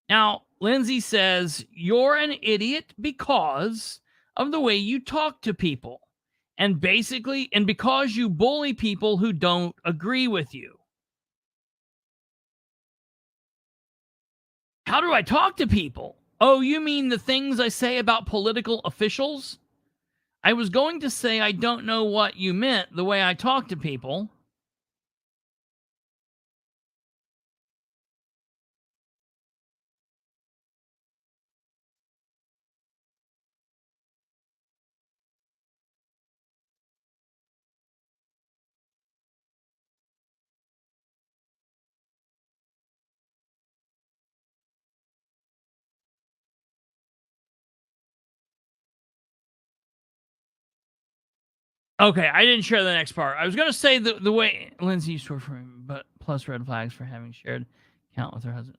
Now, Lindsay says, you're an idiot because of the way you talk to people. And because you bully people who don't agree with you. How do I talk to people? Oh, you mean the things I say about political officials? I was going to say I don't know what you meant the way I talk to people. Okay, I didn't share the next part. I was going to say the way Lindsay used to for him, but plus red flags for having shared account with her husband.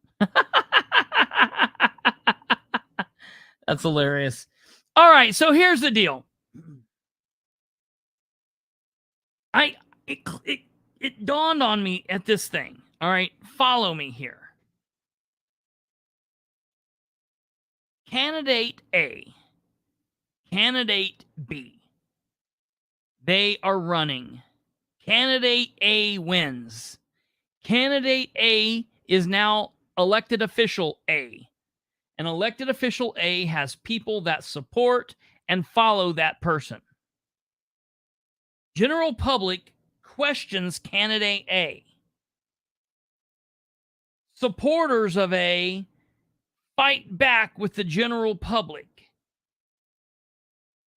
That's hilarious. All right, so here's the deal. It dawned on me at this thing. All right, follow me here. Candidate A, candidate B. They are running. Candidate A wins. Candidate A is now elected official A. And elected official A has people that support and follow that person. General public questions candidate A. Supporters of A fight back with the general public.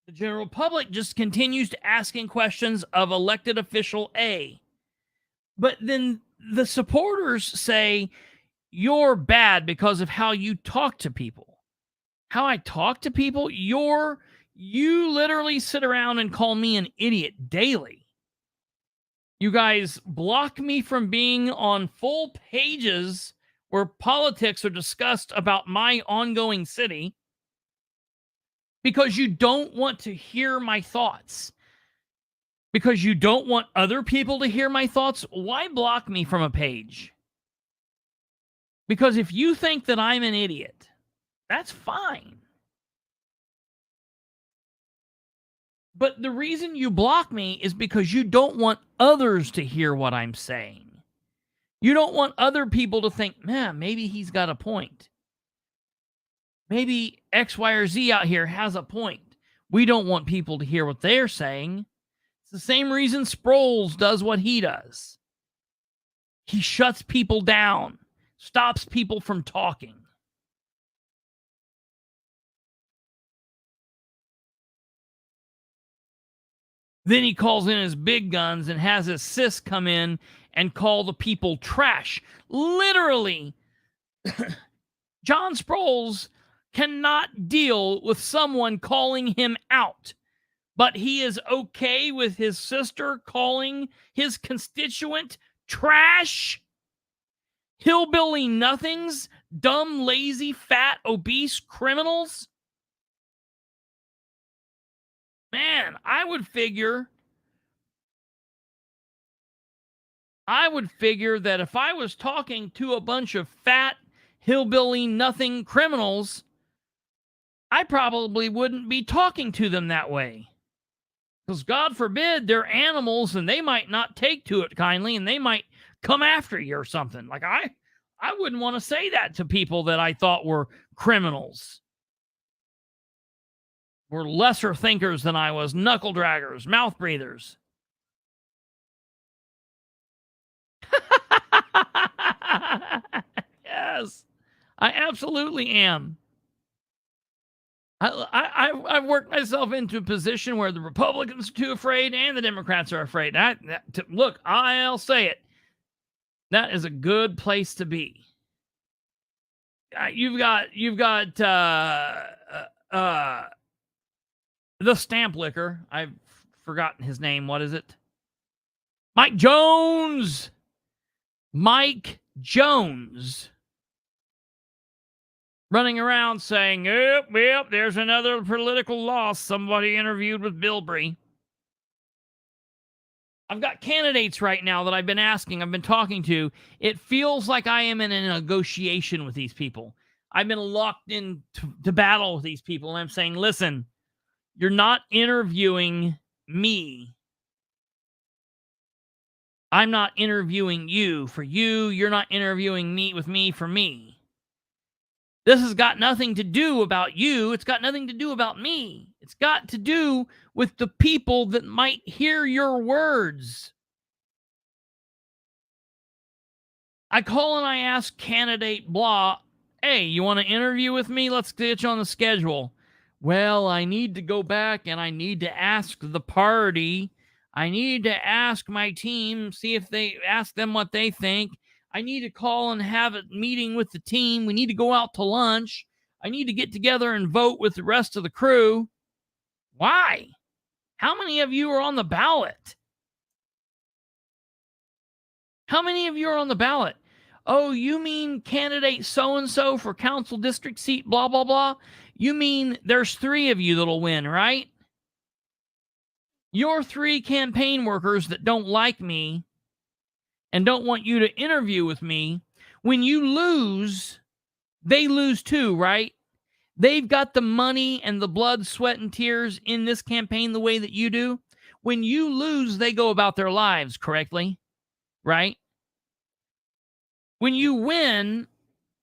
The general public just continues to asking questions of elected official A. But then the supporters say, you're bad because of how you talk to people. How I talk to people? You literally sit around and call me an idiot daily. You guys block me from being on full pages where politics are discussed about my ongoing city because you don't want to hear my thoughts. Because you don't want other people to hear my thoughts. Why block me from a page? Because if you think that I'm an idiot, that's fine. But the reason you block me is because you don't want others to hear what I'm saying. You don't want other people to think, man, maybe he's got a point. Maybe X, Y, or Z out here has a point. We don't want people to hear what they're saying. It's the same reason Sproles does what he does. He shuts people down, stops people from talking. Then he calls in his big guns and has his sis come in and call the people trash. Literally, John Sproles cannot deal with someone calling him out, but he is okay with his sister calling his constituent trash, hillbilly nothings, dumb, lazy, fat, obese criminals. Man, I would figure that if I was talking to a bunch of fat, hillbilly, nothing criminals, I probably wouldn't be talking to them that way. Because God forbid, they're animals and they might not take to it kindly and they might come after you or something. Like I wouldn't want to say that to people that I thought were criminals. Were lesser thinkers than I was, knuckle draggers, mouth breathers. Yes, I absolutely am. I've worked myself into a position where the Republicans are too afraid and the Democrats are afraid. Look, I'll say it. That is a good place to be. You've got the stamp licker. I've forgotten his name. What is it? Mike Jones. Mike Jones. Running around saying, yep, there's another political loss. Somebody interviewed with Bilbrey. I've got candidates right now that I've been talking to. It feels like I am in a negotiation with these people. I've been locked in to battle with these people. And I'm saying, listen, you're not interviewing me. I'm not interviewing you for you. You're not interviewing me with me for me. This has got nothing to do about you. It's got nothing to do about me. It's got to do with the people that might hear your words. I call and I ask candidate blah, hey, you want to interview with me? Let's get you on the schedule. Well, I need to go back and I need to ask the party. I need to ask my team, see if they ask them what they think. I need to call and have a meeting with the team. We need to go out to lunch. I need to get together and vote with the rest of the crew. Why? How many of you are on the ballot? How many of you are on the ballot? Oh, you mean candidate so-and-so for council district seat, blah, blah, blah? You mean there's 3 of you that'll win, right? You're 3 campaign workers that don't like me and don't want you to interview with me. When you lose, they lose too, right? They've got the money and the blood, sweat, and tears in this campaign the way that you do. When you lose, they go about their lives correctly, right? When you win,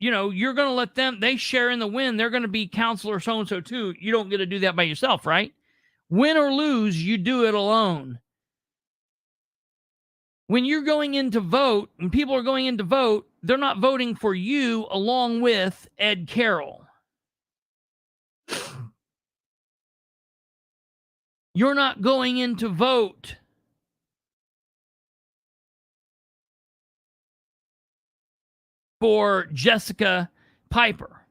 you know, you're going to let them, they share in the win. They're going to be counselor so-and-so too. You don't get to do that by yourself, right? Win or lose, you do it alone. When you're going in to vote, when people are going in to vote, they're not voting for you along with Ed Carroll. You're not going in to vote for Jessica Piper.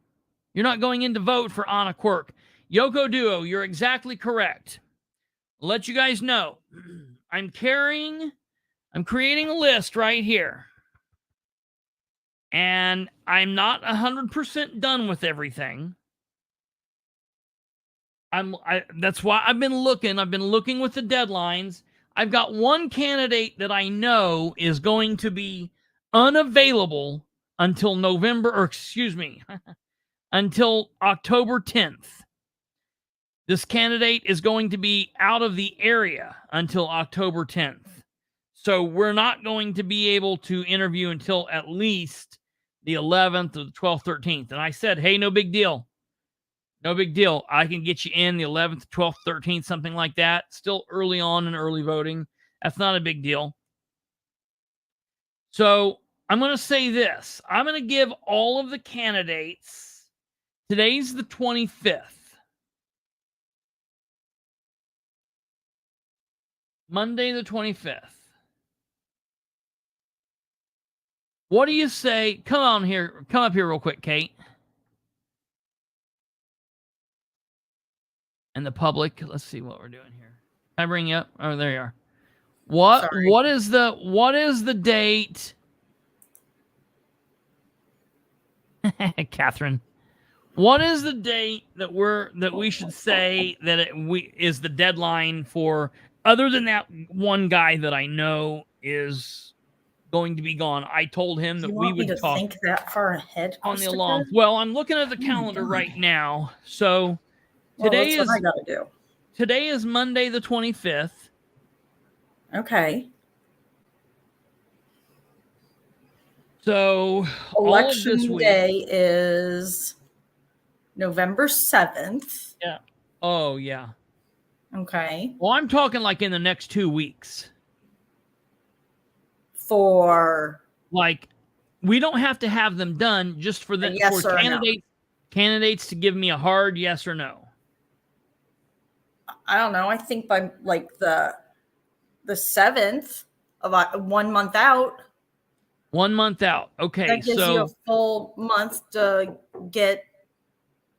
You're not going in to vote for Anna Quirk. Yoko Duo, you're exactly correct. I'll let you guys know. I'm creating a list right here. And I'm not 100% done with everything. That's why I've been looking. I've been looking with the deadlines. I've got one candidate that I know is going to be unavailable until until October 10th. This candidate is going to be out of the area until October 10th. So we're not going to be able to interview until at least the 11th or the 12th, 13th. And I said, hey, no big deal. No big deal. I can get you in the 11th, 12th, 13th, something like that. Still early on in early voting. That's not a big deal. So I'm going to say this. I'm going to give all of the candidates. Today's the 25th. Monday the 25th. What do you say? Come up here real quick, Kate. And the public, let's see what we're doing here. Can I bring you up? Oh, there you are. What is the date? Catherine. What is the date that we should say that is the deadline for, other than that one guy that I know is going to be gone? I told him that we would talk. Think that far ahead on the along. Well, I'm looking at the calendar right now. So today that's what I gotta do. Today is Monday the 25th. Okay. So election day is November 7th. Yeah. Oh, yeah. Okay. Well, I'm talking like in the next 2 weeks. For like, we don't have to have them done, just for the yes for candidates to give me a hard yes or no. I don't know. I think by like the 7th of 1 month out. 1 month out. Okay. That gives you a full month to get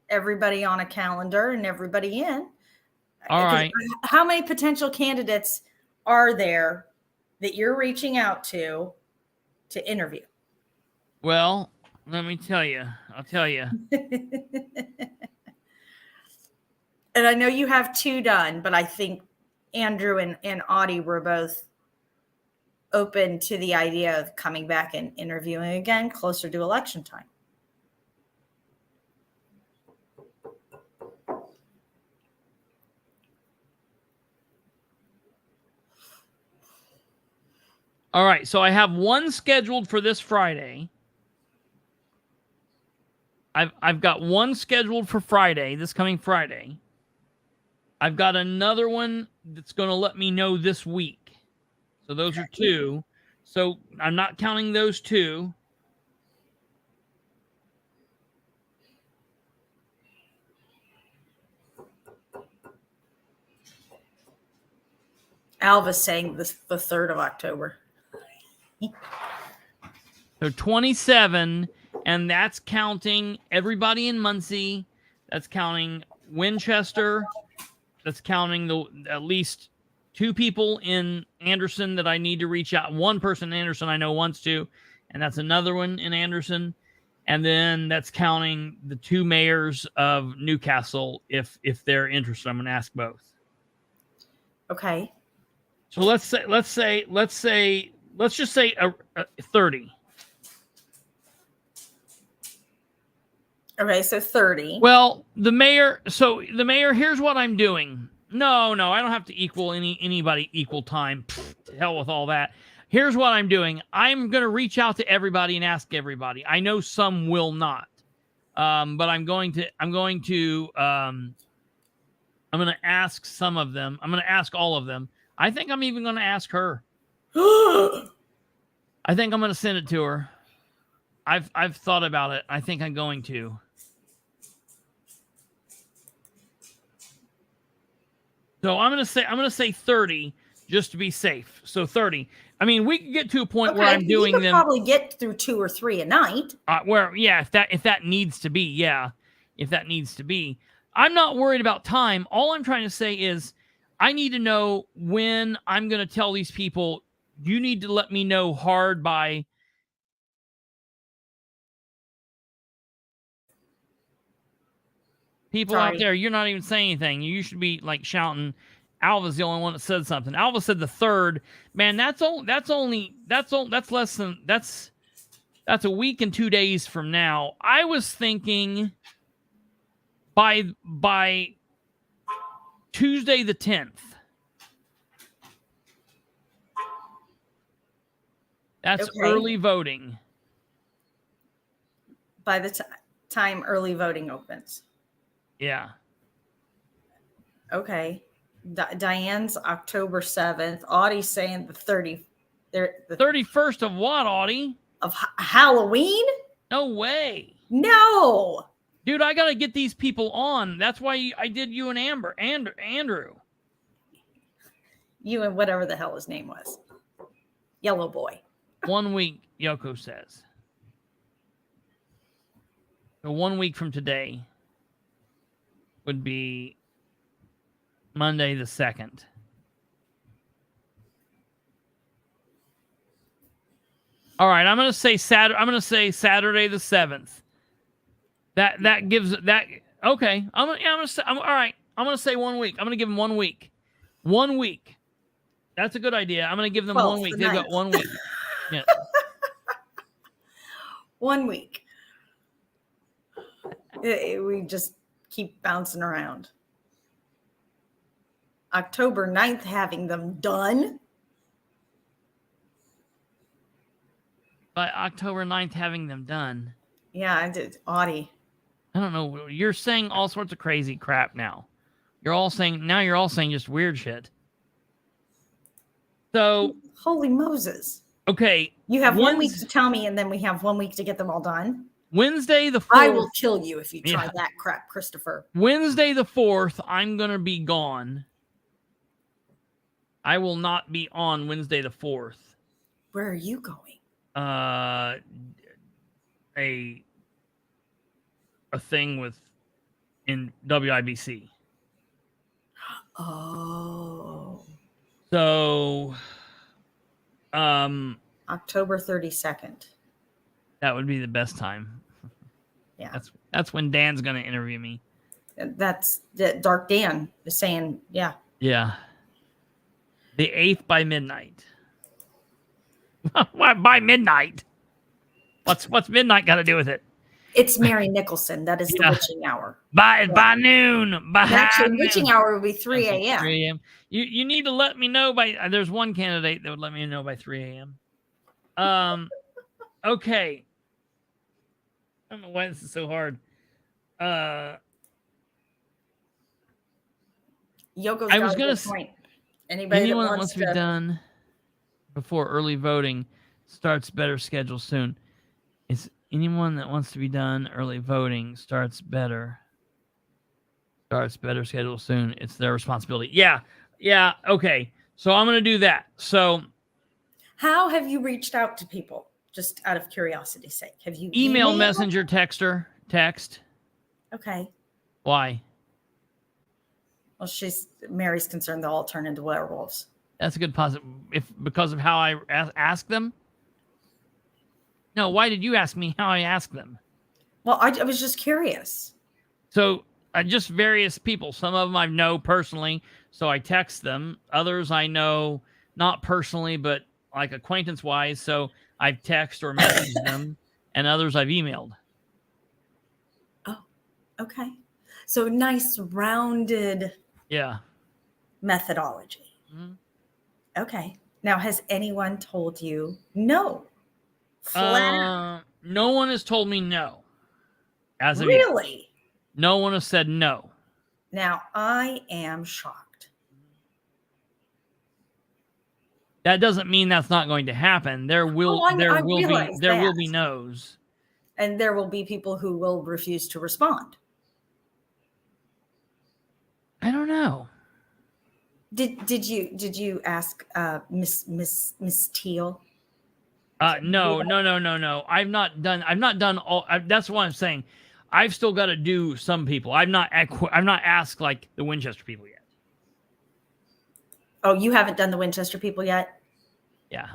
everybody on a calendar and everybody in. All right. How many potential candidates are there that you're reaching out to interview? Well, let me tell you. I'll tell you. And I know you have 2 done, but I think Andrew and Audie were both open to the idea of coming back and interviewing again closer to election time. All right, so I have one scheduled for this Friday. I've got one scheduled for Friday, this coming Friday. I've got another one that's going to let me know this week. So those are 2. So I'm not counting those 2. Alva's saying the 3rd of October. So 27, and that's counting everybody in Muncie. That's counting Winchester. That's counting at least 2 people in Anderson that I need to reach out. One person in Anderson I know wants to, and that's another one in Anderson. And then that's counting the 2 mayors of Newcastle if they're interested. I'm going to ask both. Okay. So let's just say 30. Okay, so 30. Well, the mayor, here's what I'm doing. No, I don't have to equal anybody equal time. Pfft, to hell with all that. Here's what I'm doing. I'm going to reach out to everybody and ask everybody. I know some will not. But I'm going to ask some of them. I'm going to ask all of them. I think I'm even going to ask her. I think I'm going to send it to her. I've thought about it. I think I'm going to. So I'm going to say 30 just to be safe. So 30. I mean, we can get to a point where I'm doing them. Probably get through 2 or 3 a night. If that needs to be, if that needs to be. I'm not worried about time. All I'm trying to say is I need to know when I'm going to tell these people, you need to let me know hard by people out there. You're not even saying anything. You should be like shouting. Alva's the only one that said something. Alva said the 3rd. Man, that's a week and 2 days from now. I was thinking by Tuesday the 10th. That's early voting. By the time early voting opens. Yeah. Okay. Diane's October 7th. Audie's saying the 30th. The 31st of what, Audie? Of Halloween? No way. No. Dude, I got to get these people on. That's why I did you and Andrew. You and whatever the hell his name was. Yellow boy. 1 week, Yoko says. So 1 week from today would be Monday the 2nd. All right, I'm going to say Saturday the 7th. That gives that okay. All right. I'm going to say 1 week. I'm going to give them 1 week. 1 week. That's a good idea. I'm going to give them 1 week. They've got 1 week. Yeah. 1 week. We just keep bouncing around. October 9th, having them done. By October 9th, having them done. Yeah, I did. Audie. I don't know. You're saying all sorts of crazy crap now. You're all saying just weird shit. So. Holy Moses. Okay. You have 1 week to tell me, and then we have 1 week to get them all done. Wednesday the 4th. I will kill you if you try that crap, Kristopher. Wednesday the 4th, I'm going to be gone. I will not be on Wednesday the 4th. Where are you going? A thing in WIBC. Oh. So October 32nd. That would be the best time. Yeah. That's when Dan's going to interview me. That's Dark Dan is saying, yeah. Yeah. The 8th by midnight. Why by midnight? What's midnight got to do with it? It's Mary Nicholson. That is the witching hour. By noon. Actually, witching hour would be 3 a.m. 3 a.m. You need to let me know by. There's one candidate that would let me know by 3 a.m. Okay. I don't know why this is so hard. Yoko's I was got a good point. Anyone that wants to be done before early voting starts better schedule soon. It's anyone that wants to be done early voting starts better schedule soon. It's their responsibility. Yeah. Okay. So I'm going to do that. So how have you reached out to people? Just out of curiosity's sake. Have you email, messenger, text? Okay. Why? Well, Mary's concerned they'll all turn into werewolves. That's a good positive. Because of how I ask them? No, why did you ask me how I ask them? Well, I was just curious. So, just various people. Some of them I know personally, so I text them. Others I know not personally, but like acquaintance-wise, so I've texted or messaged them, and others I've emailed. Oh, okay. So nice, rounded methodology. Mm-hmm. Okay. Now, has anyone told you no? No one has told me no. As of really? Yet. No one has said no. Now, I am shocked. That doesn't mean that's not going to happen. There will be no's. And there will be people who will refuse to respond. I don't know. Did you ask Miss Teal? No. I've not done all. That's what I'm saying. I've still got to do some people. I've not asked like the Winchester people yet. Oh, you haven't done the Winchester people yet? Yeah.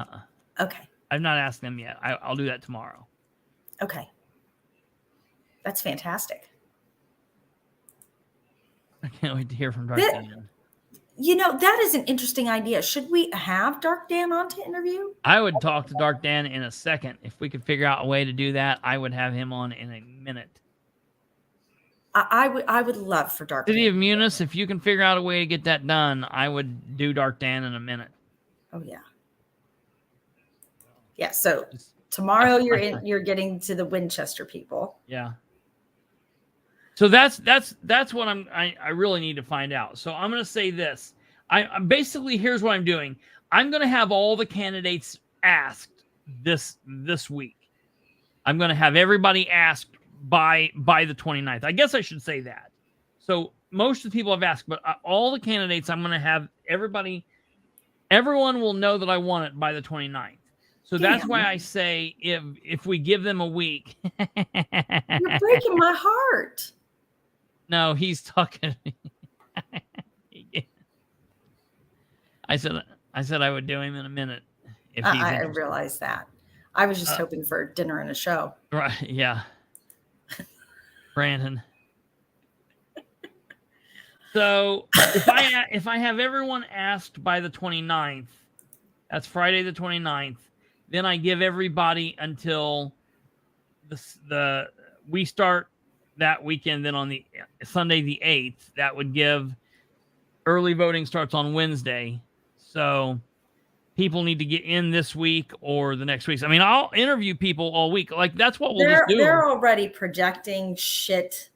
Okay. I've not asked them yet. I'll do that tomorrow. Okay. That's fantastic. I can't wait to hear from Dark Dan. You know, that is an interesting idea. Should we have Dark Dan on to interview? I would talk to Dark Dan in a second. If we could figure out a way to do that, I would have him on in a minute. I would love for Dark Dan. City of Muncie, if you can figure out a way to get that done, I would do Dark Dan in a minute. Oh yeah. Yeah, so tomorrow you're getting to the Winchester people. Yeah. So that's what I really need to find out. So I'm going to say this. I'm basically, here's what I'm doing. I'm going to have all the candidates asked this week. I'm going to have everybody asked by the 29th. I guess I should say that. So most of the people I've asked, but all the candidates, I'm going to have everyone will know that I want it by the 29th. So that's why I say if we give them a week. You're breaking my heart. No, he's talking to me. I said I would do him in a minute. If he's I realize that. I was just hoping for dinner and a show. Right, yeah. Brandon. So if I have everyone asked by the 29th, that's Friday the 29th, then I give everybody until we start that weekend. Then on the Sunday the 8th, that would give early voting starts on Wednesday. So people need to get in this week or the next week. I mean, I'll interview people all week. Like that's what we'll just do. They're already projecting shit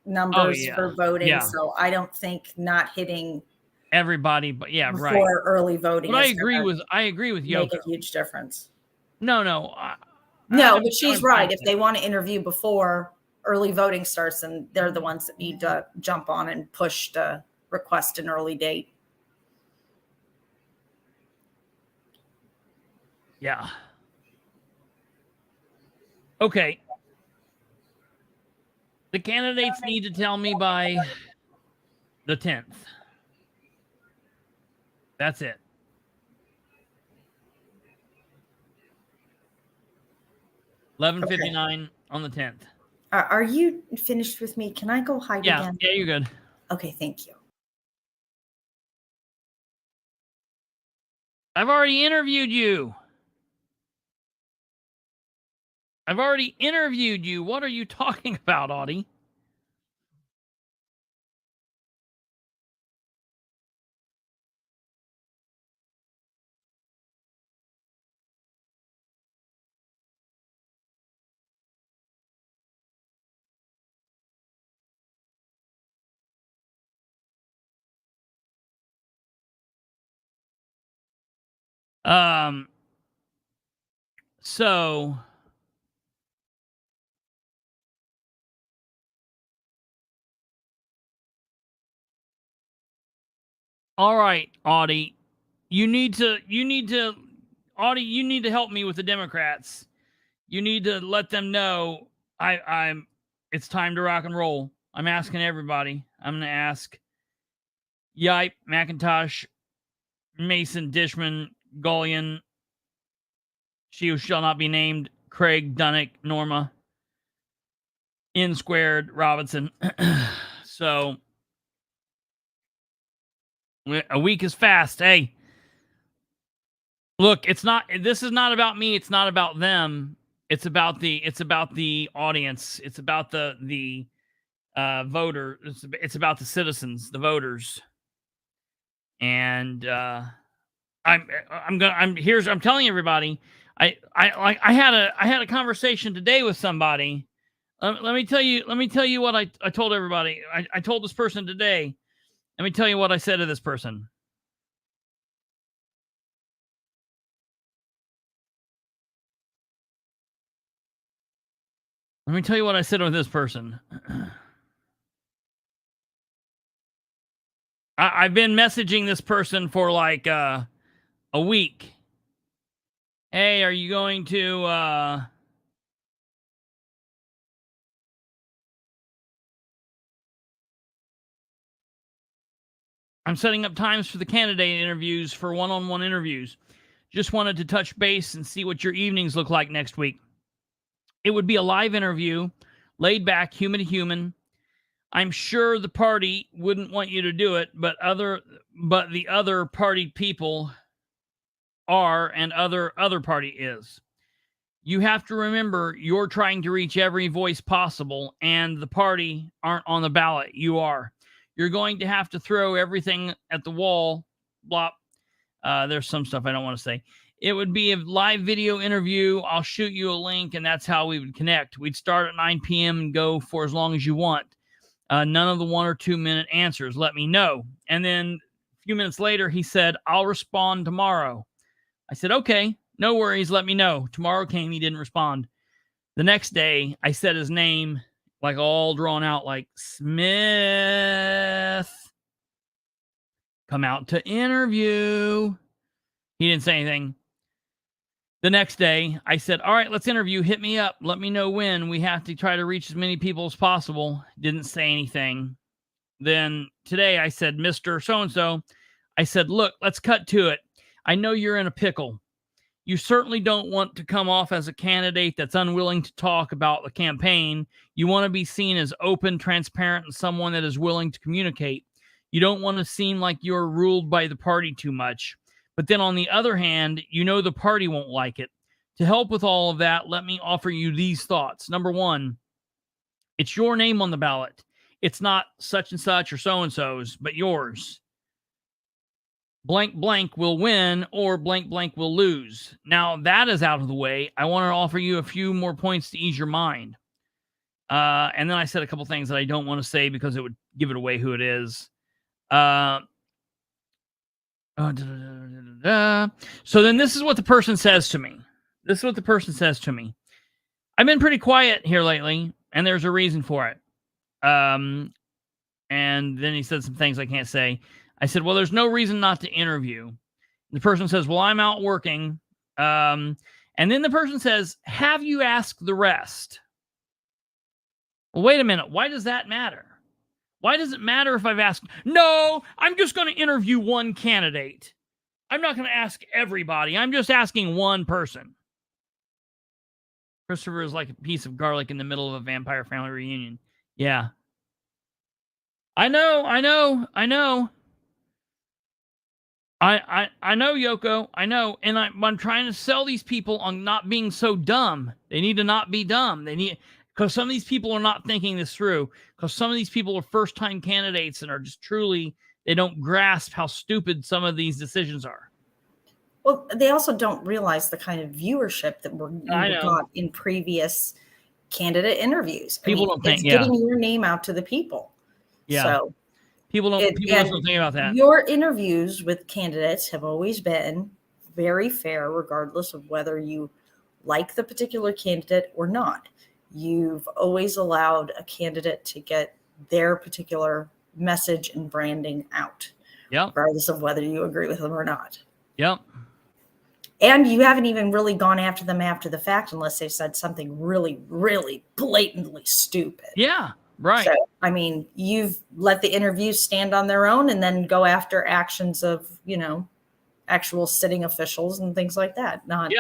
numbers for voting. Yeah. So I don't think not hitting everybody, but yeah, before right. early voting. But I agree with Yoko. Make a huge difference. No, but she's right. If they want to interview before early voting starts, then they're the ones that need to jump on and push to request an early date. Yeah. Okay. The candidates need to tell me by the 10th. That's it. 11:59 on the 10th. Are you finished with me? Can I go hide again? Yeah, you're good. Okay, thank you. I've already interviewed you. What are you talking about, Audie? So all right, Audie, you need to help me with the Democrats. You need to let them know it's time to rock and roll. I'm asking everybody. I'm going to ask Yipe, McIntosh, Mason, Dishman, Gullion, she who shall not be named, Craig, Dunnick, Norma, N squared, Robinson. So a week is fast. Hey, look, this is not about me. It's not about them. It's about the audience. It's about the voter. It's about the citizens, the voters. And I'm telling everybody, I had a conversation today with somebody. Let me tell you what I told everybody. I told this person today. Let me tell you what I said to this person. Let me tell you what I said with this person. I've been messaging this person for like a week. Hey, are you going to I'm setting up times for the candidate interviews for one-on-one interviews. Just wanted to touch base and see what your evenings look like next week. It would be a live interview, laid back, human to human. I'm sure the party wouldn't want you to do it, but the other party people are, and other party is. You have to remember you're trying to reach every voice possible, and the party aren't on the ballot. You are. You're going to have to throw everything at the wall. Blah. There's some stuff I don't want to say. It would be a live video interview. I'll shoot you a link, and that's how we would connect. We'd start at 9 p.m. and go for as long as you want. None of the 1 or 2 minute answers. Let me know. And then a few minutes later, he said, I'll respond tomorrow. I said, okay, no worries. Let me know. Tomorrow came. He didn't respond. The next day, I said his name, like all drawn out, like Smith. Come out to interview. He didn't say anything. The next day, I said, all right, let's interview. Hit me up. Let me know when. We have to try to reach as many people as possible. Didn't say anything. Then today I said, Mr. So-and-so, I said, look, let's cut to it. I know you're in a pickle. You certainly don't want to come off as a candidate that's unwilling to talk about the campaign. You want to be seen as open, transparent, and someone that is willing to communicate. You don't want to seem like you're ruled by the party too much. But then on the other hand, you know the party won't like it. To help with all of that, let me offer you these thoughts. Number one, it's your name on the ballot. It's not such and such or so-and-so's, but yours. Blank blank will win or blank blank will lose. Now that is out of the way. I want to offer you a few more points to ease your mind. And then I said a couple things that I don't want to say because it would give it away who it is. So then this is what the person says to me. I've been pretty quiet here lately, and there's a reason for it. And then he said some things I can't say. I said, well, there's no reason not to interview. The person says, well, I'm out working. And then the person says, have you asked the rest? Well, wait a minute. Why does that matter? Why does it matter if I've asked? No, I'm just going to interview one candidate. I'm not going to ask everybody. I'm just asking one person. Kristopher is like a piece of garlic in the middle of a vampire family reunion. Yeah. I know. I know, Yoko. I know. And I'm trying to sell these people on not being so dumb. They need to not be dumb. Because some of these people are not thinking this through. Because some of these people are first-time candidates and are just truly, they don't grasp how stupid some of these decisions are. Well, they also don't realize the kind of viewership that we got in previous candidate interviews. People don't think, getting your name out to the people. Yeah. So people don't think about that. Your interviews with candidates have always been very fair, regardless of whether you like the particular candidate or not. You've always allowed a candidate to get their particular message and branding out, regardless of whether you agree with them or not. Yep. And you haven't even really gone after them after the fact unless they said something really, really blatantly stupid. Yeah. Right. So, I mean, you've let the interviews stand on their own and then go after actions of, actual sitting officials and things like that. Not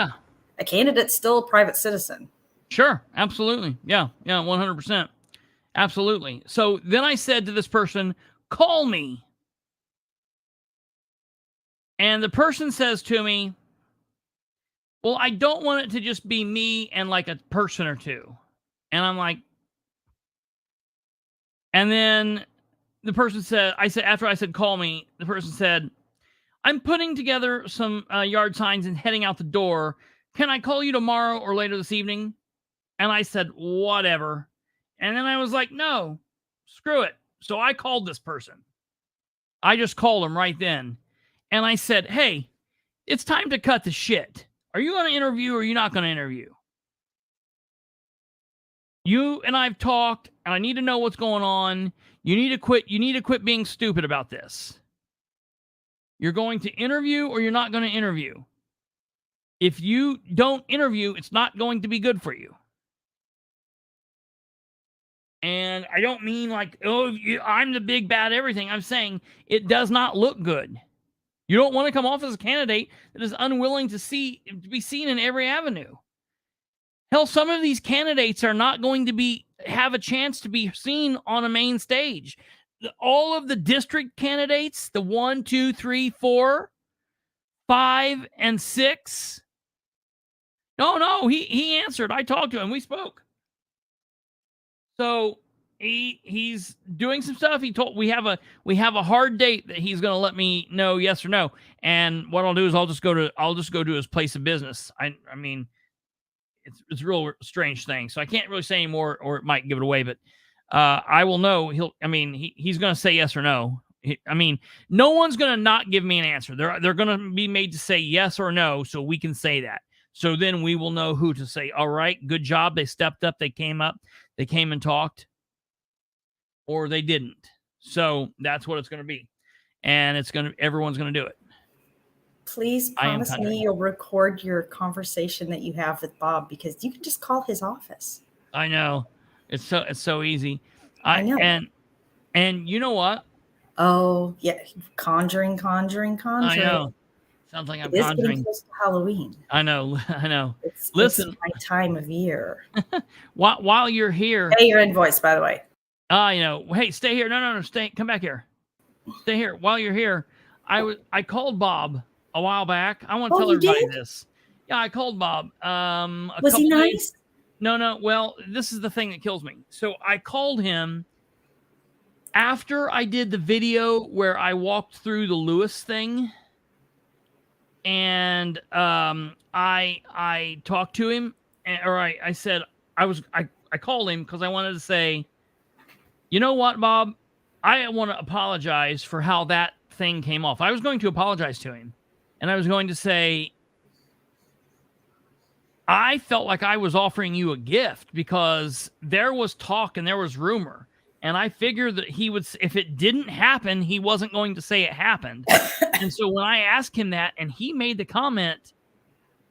a candidate's still a private citizen. Sure. Absolutely. Yeah. Yeah. 100%. Absolutely. So then I said to this person, call me. And the person says to me, well, I don't want it to just be me and like a person or two. And I'm like, and then the person said, after I said, call me, the person said, I'm putting together some yard signs and heading out the door. Can I call you tomorrow or later this evening? And I said, whatever. And then I was like, no, screw it. So I called this person. I just called him right then. And I said, hey, it's time to cut the shit. Are you going to interview or are you not going to interview? You and I've talked, and I need to know what's going on. You need to quit. You need to quit being stupid about this. You're going to interview or you're not going to interview. If you don't interview, it's not going to be good for you. And I don't mean like, I'm the big bad everything. I'm saying it does not look good. You don't want to come off as a candidate that is unwilling to be seen in every avenue. Hell, some of these candidates are not going to have a chance to be seen on a main stage. All of the district candidates, the 1, 2, 3, 4, 5, and 6. No, he answered. I talked to him. We spoke. So he's doing some stuff. He told we have a hard date that he's going to let me know yes or no. And what I'll do is I'll just go to his place of business. I mean, it's a real strange thing. So I can't really say anymore, or it might give it away. But I will know. He's going to say yes or no. No one's going to not give me an answer. They're going to be made to say yes or no, so we can say that. So then we will know who to say. All right, good job. They stepped up. They came up. They came and talked, or they didn't. So that's what it's going to be, and everyone's going to do it. Please promise me you'll record your conversation that you have with Bob, because you can just call his office. I know. It's so easy. I know. And you know what? Oh, yeah. Conjuring. I know. Sounds like I'm conjuring. It's getting close to Halloween. I know. Listen. It's my time of year. While you're here. Pay your invoice, by the way. Hey, stay here. No, stay. Come back here. Stay here. While you're here, I called Bob a while back. I want to tell everybody this. Yeah, I called Bob. Was he nice? No. Well, this is the thing that kills me. So I called him after I did the video where I walked through the Lewis thing, and I talked to him, I said I called him because I wanted to say, you know what, Bob, I want to apologize for how that thing came off. I was going to apologize to him, and I was going to say, I felt like I was offering you a gift because there was talk and there was rumor. And I figured that he would, if it didn't happen, he wasn't going to say it happened. And so when I asked him that and he made the comment,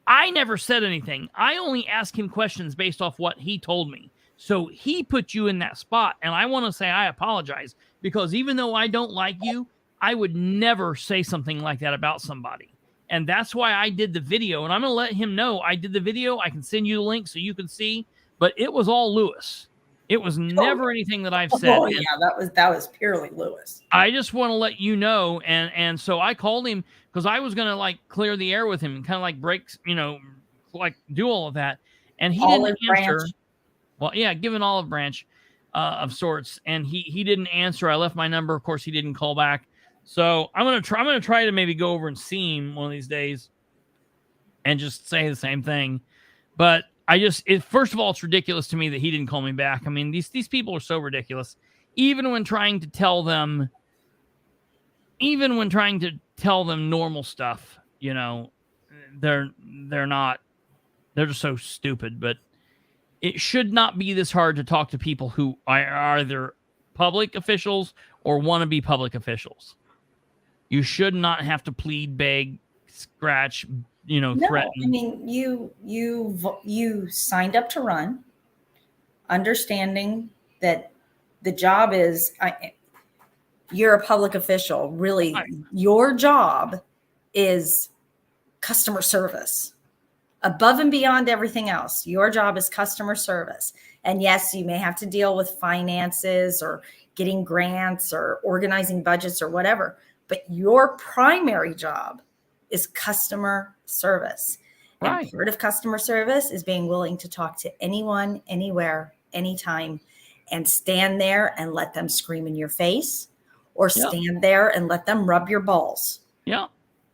I never said anything. I only asked him questions based off what he told me. So he put you in that spot. And I want to say I apologize, because even though I don't like you, I would never say something like that about somebody. And that's why I did the video. And I'm going to let him know I did the video. I can send you the link so you can see. But it was all Lewis. It was never anything that I've said. Oh, yeah, that was purely Lewis. I just want to let you know. And so I called him because I was going to like clear the air with him and kind of like break, like do all of that. And he didn't answer. Well, yeah, give an olive branch of sorts. And he didn't answer. I left my number. Of course, he didn't call back. So I'm going to try to maybe go over and see him one of these days and just say the same thing. But first of all, it's ridiculous to me that he didn't call me back. I mean, these people are so ridiculous. Even when trying to tell them normal stuff, they're just so stupid. But it should not be this hard to talk to people who are either public officials or want to be public officials. You should not have to plead, beg, scratch, threaten. I mean, you signed up to run, understanding that the job is, you're a public official. Really, your job is customer service. Above and beyond everything else, your job is customer service. And yes, you may have to deal with finances or getting grants or organizing budgets or whatever, but your primary job is customer service. Right. And part of customer service is being willing to talk to anyone, anywhere, anytime, and stand there and let them scream in your face, or stand there and let them rub your balls. Yeah.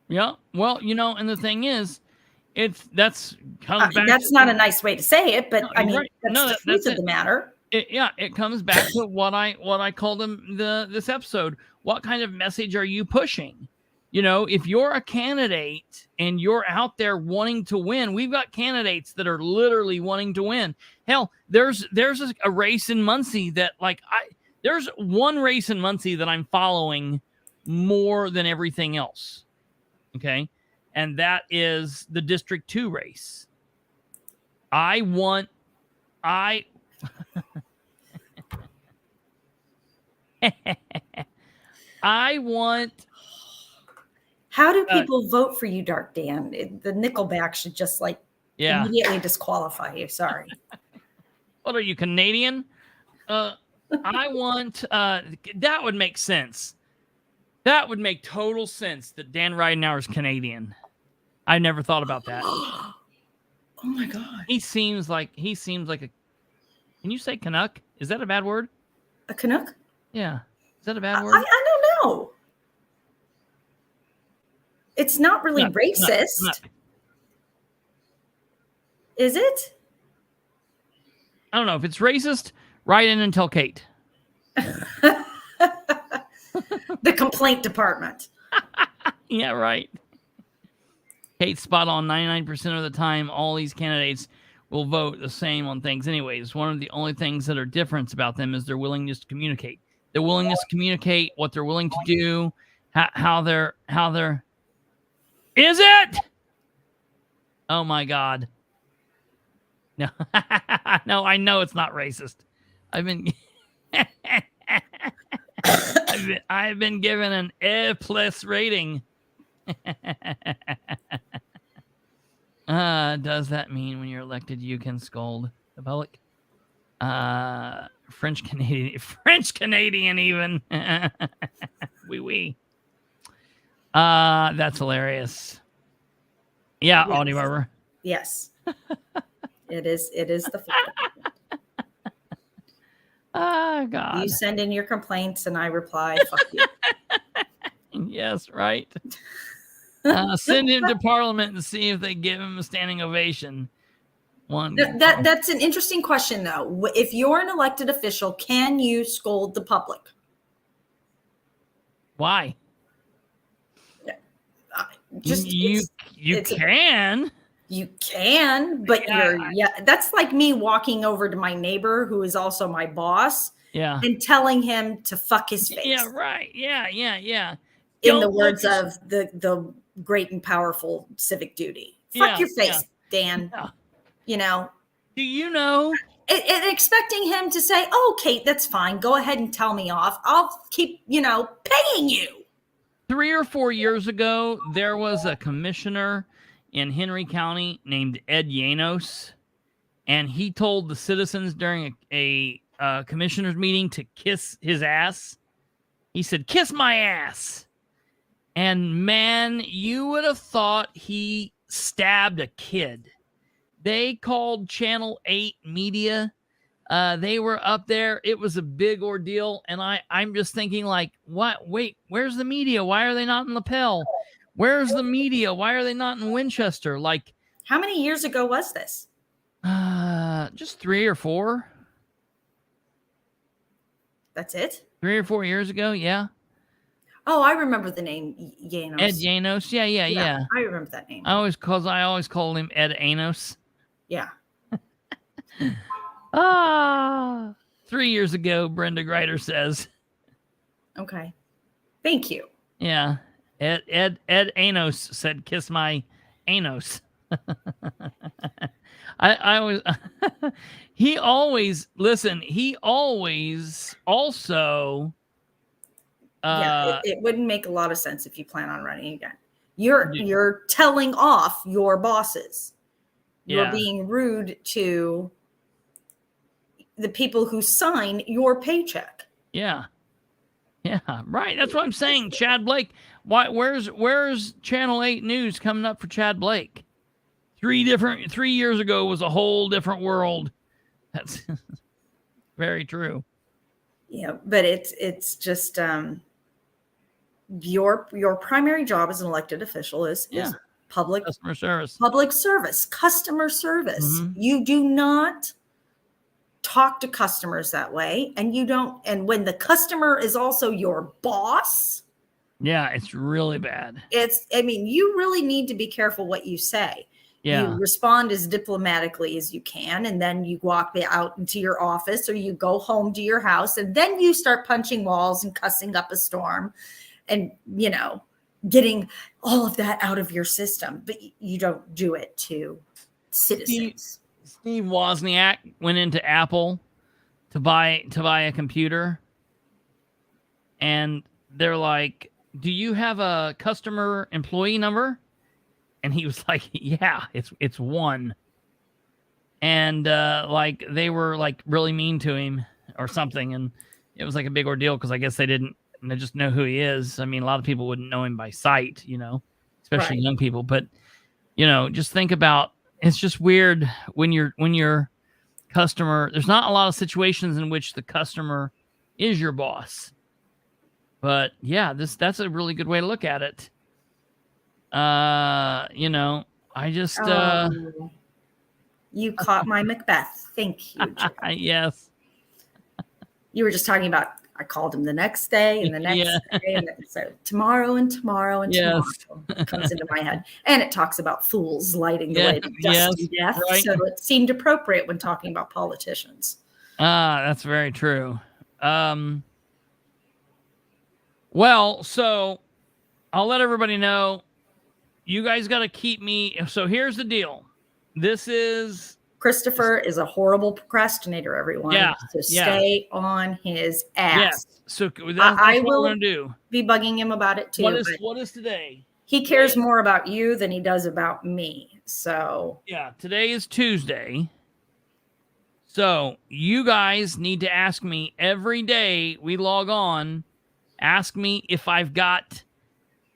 Yeah. Well, and the thing is, that's not a nice way to say it, but I mean, right. that's the truth of the matter. It comes back to what I called them this episode. What kind of message are you pushing? If you're a candidate and you're out there wanting to win, we've got candidates that are literally wanting to win. Hell, there's a race in Muncie that there's one race in Muncie that I'm following more than everything else. Okay. And that is the District 2 race. I want How do people vote for you, Dark Dan? The Nickelback should just immediately disqualify you. Sorry. What are you, Canadian? I want that would make sense. That would make total sense that Dan Ridenhour is Canadian. I never thought about that. Oh my God. He seems like a. Can you say Canuck? Is that a bad word? A Canuck? Yeah. Is that a bad word? I don't know. It's not really racist. Is it? I don't know. If it's racist, write in and tell Kate. The complaint department. Yeah, right. Kate's spot on. 99% of the time, all these candidates will vote the same on things anyways. One of the only things that are different about them is their willingness to communicate. Their willingness to communicate, what they're willing to do, how they're... Is it? Oh my God. No, no, I know it's not racist. I've been given an A+ rating. Does that mean when you're elected you can scold the public? French Canadian even. Oui. That's hilarious. Yeah, yes. Audie Barber. Yes. It is the Oh God. You send in your complaints and I reply, fuck you. Yes, right. Send him to Parliament and see if they give him a standing ovation. That's an interesting question, though. If you're an elected official, can you scold the public? Why? You can. You can, but that's like me walking over to my neighbor who is also my boss. Yeah. And telling him to fuck his face. Yeah, right. Yeah. In the words of the great and powerful civic duty. Fuck your face, Dan. Yeah. Do you know? And expecting him to say, "Oh, Kate, that's fine. Go ahead and tell me off. I'll keep, paying you." 3 or 4 years ago, there was a commissioner in Henry County named Ed Yanos, and he told the citizens during a commissioner's meeting to kiss his ass. He said, "Kiss my ass." And man, you would have thought he stabbed a kid. They called Channel 8 Media. They were up there. It was a big ordeal. And I'm just thinking what? Wait, where's the media? Why are they not in Lapel? Where's the media? Why are they not in Winchester? How many years ago was this? Just 3 or 4. That's it? 3 or 4 years ago. Yeah. Oh, I remember the name Yanos. Ed Yanos. Yeah. I remember that name. I always called him Ed Anos. Yeah. 3 years ago, Brenda Grider says. Okay. Thank you. Yeah. Ed Anos said, "Kiss my Anos." I always, he always also, it wouldn't make a lot of sense if you plan on running again. You're telling off your bosses. You're being rude to the people who sign your paycheck. Yeah. Yeah, right. That's what I'm saying. Chad Blake. Where's Channel 8 News coming up for Chad Blake? 3 years ago was a whole different world. That's very true. Yeah, but it's just your primary job as an elected official is customer service. Customer service. Mm-hmm. You do not talk to customers that way, and when the customer is also your boss. Yeah, it's really bad. You really need to be careful what you say. Yeah. You respond as diplomatically as you can, and then you walk out into your office or you go home to your house, and then you start punching walls and cussing up a storm and, getting all of that out of your system. But you don't do it to citizens. Steve Wozniak went into Apple to buy a computer, and they're like, "Do you have a customer employee number?" And he was like, "Yeah, it's 1." And they were really mean to him or something, and it was like a big ordeal because I guess they just know who he is. I mean, a lot of people wouldn't know him by sight, especially young people. But just think about, it's just weird when your customer. There's not a lot of situations in which the customer is your boss, but yeah, that's a really good way to look at it. I just you caught my Macbeth. Thank you. Yes. You were just talking about, I called him the next day and the next day. And so tomorrow and tomorrow and tomorrow comes into my head. And it talks about fools lighting the way to dusty death. Right. So it seemed appropriate when talking about politicians. That's very true. Well, so I'll let everybody know. You guys got to keep me. So here's the deal. Kristopher is a horrible procrastinator, everyone. Yeah. So stay on his ass. Yes. So that's what we're going to do. Be bugging him about it too. What is today? He cares more about you than he does about me. So yeah, today is Tuesday. So you guys need to ask me every day we log on. Ask me if I've got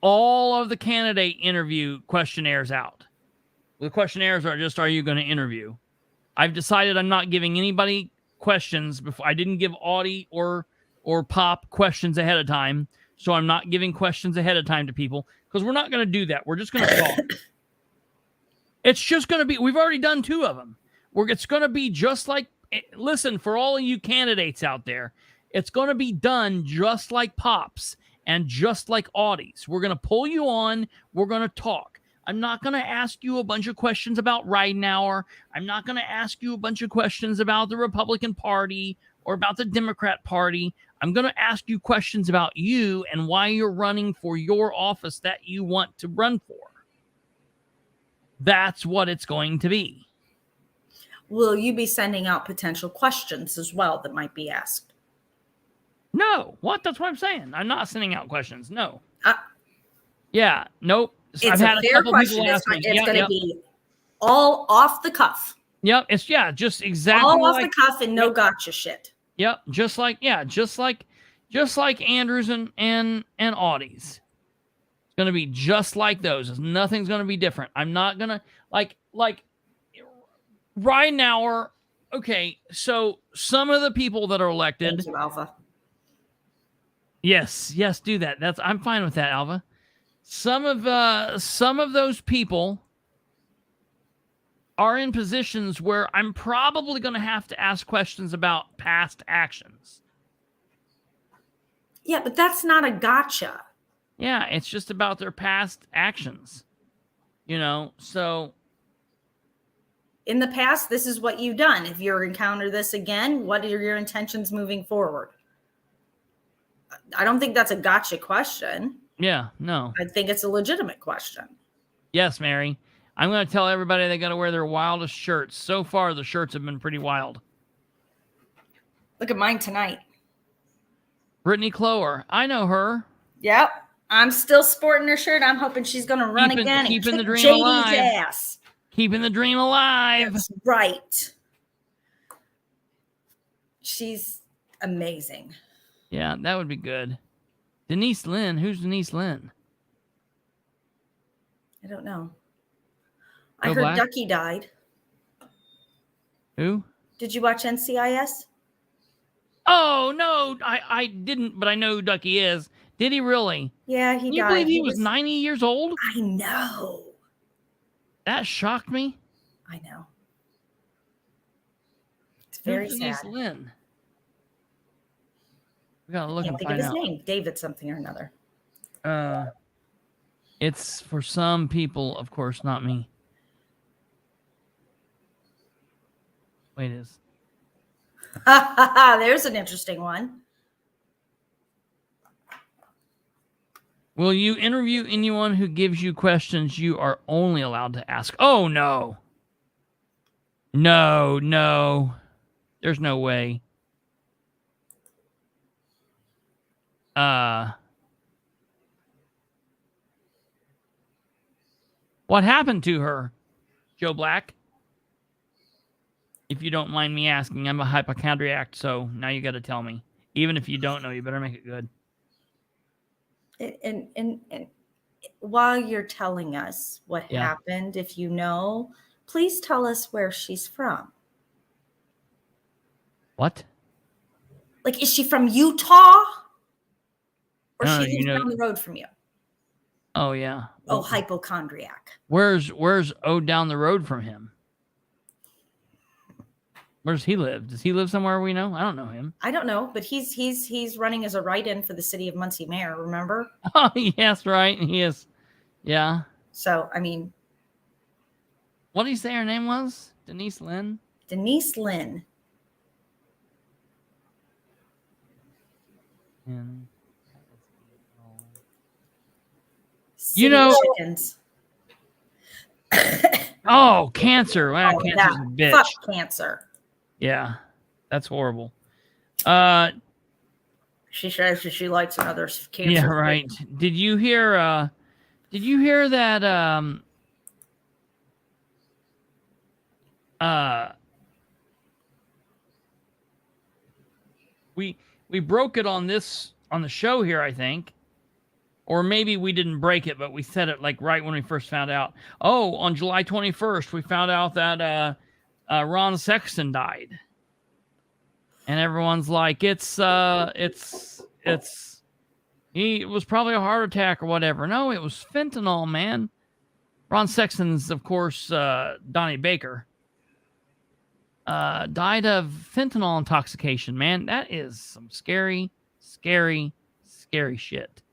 all of the candidate interview questionnaires out. The questionnaires are just, are you going to interview? I've decided I'm not giving anybody questions before. I didn't give Audie or Pop questions ahead of time. So I'm not giving questions ahead of time to people because we're not going to do that. We're just going to talk. It's just going to be, we've already done 2 of them. It's going to be just like, listen, for all of you candidates out there, it's going to be done just like Pop's and just like Audie's. We're going to pull you on. We're going to talk. I'm not going to ask you a bunch of questions about Ridenour. I'm not going to ask you a bunch of questions about the Republican Party or about the Democrat Party. I'm going to ask you questions about you and why you're running for your office that you want to run for. That's what it's going to be. Will you be sending out potential questions as well that might be asked? No. What? That's what I'm saying. I'm not sending out questions. No. Yeah. Nope. It's a fair question. It's going to be all off the cuff. Yep. It's just exactly all off the cuff and no gotcha shit. Yep. Just like Andrews and Audie's. It's going to be just like those. Nothing's going to be different. I'm not going to like Ridenour. Okay. So some of the people that are elected. Thank you, Alpha. Yes, do that. I'm fine with that, Alva. Some of those people are in positions where I'm probably going to have to ask questions about past actions. Yeah, but that's not a gotcha. Yeah, it's just about their past actions. So in the past, this is what you've done. If you encounter this again, what are your intentions moving forward? I don't think that's a gotcha question. Yeah, no. I think it's a legitimate question. Yes, Mary. I'm going to tell everybody they got to wear their wildest shirts. So far, the shirts have been pretty wild. Look at mine tonight. Brittany Clower. I know her. Yep. I'm still sporting her shirt. I'm hoping she's going to run again and kick the dream JD's alive. ass. Keeping the dream alive. That's right. She's amazing. Yeah, that would be good. Denise Lynn. Who's Denise Lynn? I don't know. I heard Ducky died. Who? Did you watch NCIS? Oh, no. I didn't, but I know who Ducky is. Did he really? Yeah, he died. Can you believe he was 90 years old? I know. That shocked me. I know. It's very sad. Denise Lynn? We gotta look and find out. Can't think of his name. David something or another. It's for some people, of course, not me. Wait, is. There's an interesting one. Will you interview anyone who gives you questions you are only allowed to ask? Oh, no. No. There's no way. What happened to her, Joe Black? If you don't mind me asking, I'm a hypochondriac, so now you got to tell me. Even if you don't know, you better make it good. And while you're telling us what happened, if you know, please tell us where she's from. What? Like, is she from Utah? Or she lives down the road from you? Oh, yeah. Oh, hypochondriac. Where's down the road from him? Where's he live? Does he live somewhere we know? I don't know him. I don't know, but he's running as a write-in for the City of Muncie mayor, remember? Oh, yes, right. He is. Yeah. So, I mean. What did he say her name was? Denise Lynn? Denise Lynn. And you know. Chickens. Oh, cancer. Wow, cancer's a bitch. Fuck cancer. Yeah, that's horrible. She says that she likes another cancer. Yeah, right. Did you hear that we broke it on the show here, I think. Or maybe we didn't break it, but we said it like right when we first found out. Oh, on July 21st, we found out that Ron Sexton died. And everyone's like, it was probably a heart attack or whatever. No, it was fentanyl, man. Ron Sexton's, of course, Donnie Baker. Died of fentanyl intoxication, man. That is some scary, scary, scary shit.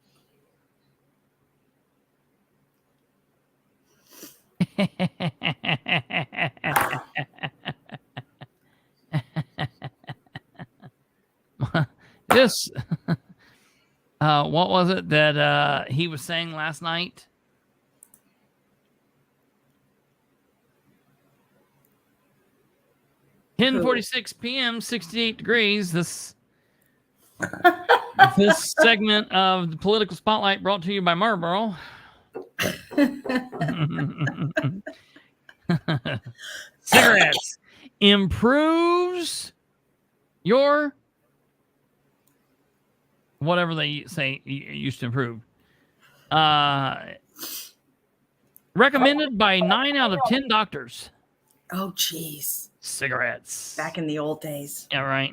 This what was it that he was saying last night? 10:46 p.m., 68 degrees. This segment of the Political Spotlight brought to you by Marlboro. Cigarettes improves your whatever they say used to improve. Recommended by 9 out of 10 doctors. Oh, geez. Cigarettes. Back in the old days. Yeah, right.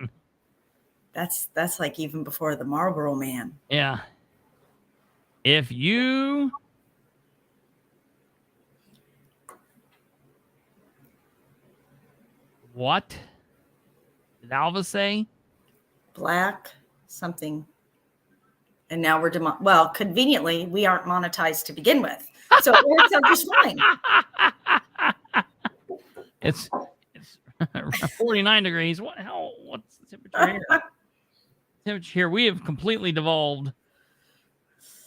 That's like even before the Marlboro Man. Yeah. If you what did Alva say? Black something. And now we're well, conveniently, we aren't monetized to begin with. So it works out just fine. It's 49 degrees. What's the temperature here? Temperature here. We have completely devolved.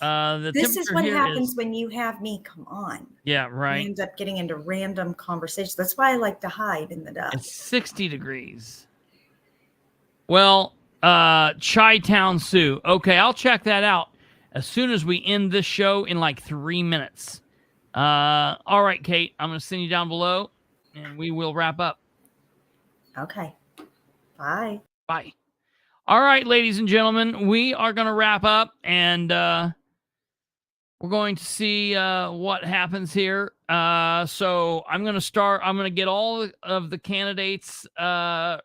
This is what happens when you have me. Come on. Yeah, right. We end up getting into random conversations. That's why I like to hide in the dust. It's 60 degrees. Well, Chi-Town Sioux. Okay, I'll check that out as soon as we end this show in like 3 minutes. All right, Kate, I'm going to send you down below, and we will wrap up. Okay. Bye. Bye. All right, ladies and gentlemen, we are going to wrap up, and we're going to see what happens here. So I'm going to start. I'm going to get all of the candidates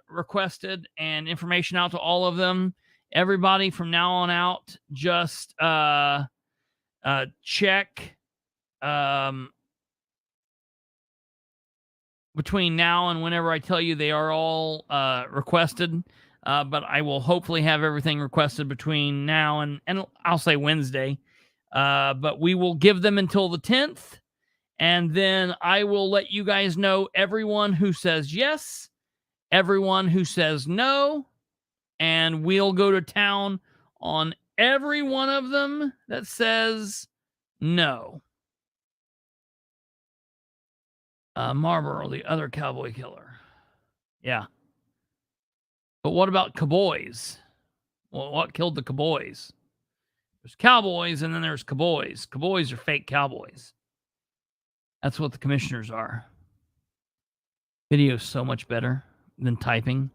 requested and information out to all of them. Everybody from now on out, just check between now and whenever I tell you they are all requested. But I will hopefully have everything requested between now and I'll say Wednesday. But we will give them until the 10th. And then I will let you guys know everyone who says yes, everyone who says no. And we'll go to town on every one of them that says no. Marlboro, the other cowboy killer. Yeah. But what about cowboys? Well, what killed the cowboys? There's cowboys and then there's cowboys. Cowboys are fake cowboys. That's what the commissioners are. Video's so much better than typing.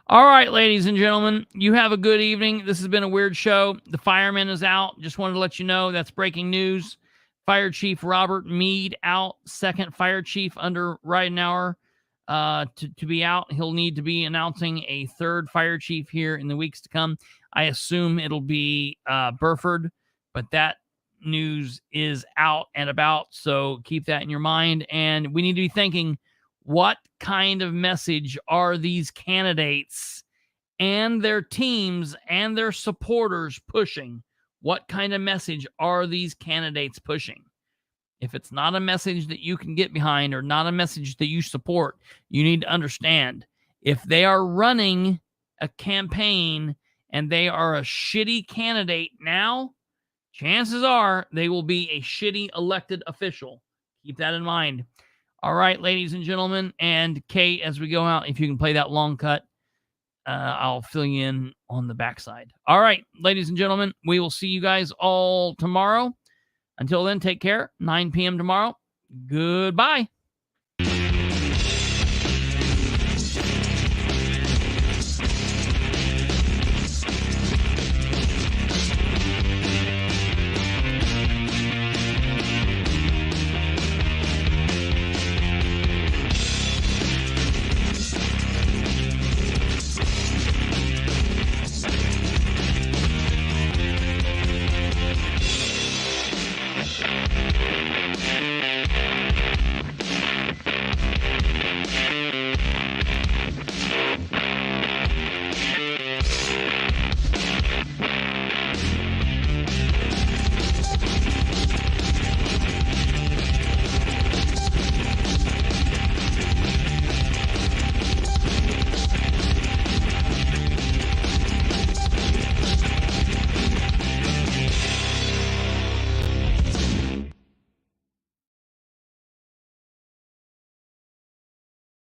All right, ladies and gentlemen, you have a good evening. This has been a weird show. The fireman is out. Just wanted to let you know that's breaking news. Fire Chief Robert Meade out. Second fire chief under Ridenauer. To be out, he'll need to be announcing a third fire chief here in the weeks to come. I assume it'll be Burford, but that news is out and about, so keep that in your mind. And we need to be thinking, what kind of message are these candidates and their teams and their supporters pushing? What kind of message are these candidates pushing? If it's not a message that you can get behind or not a message that you support, you need to understand if they are running a campaign and they are a shitty candidate now, chances are they will be a shitty elected official. Keep that in mind. All right, ladies and gentlemen, and Kate, as we go out, if you can play that long cut, I'll fill you in on the backside. All right, ladies and gentlemen, we will see you guys all tomorrow. Until then, take care. 9 p.m. tomorrow. Goodbye.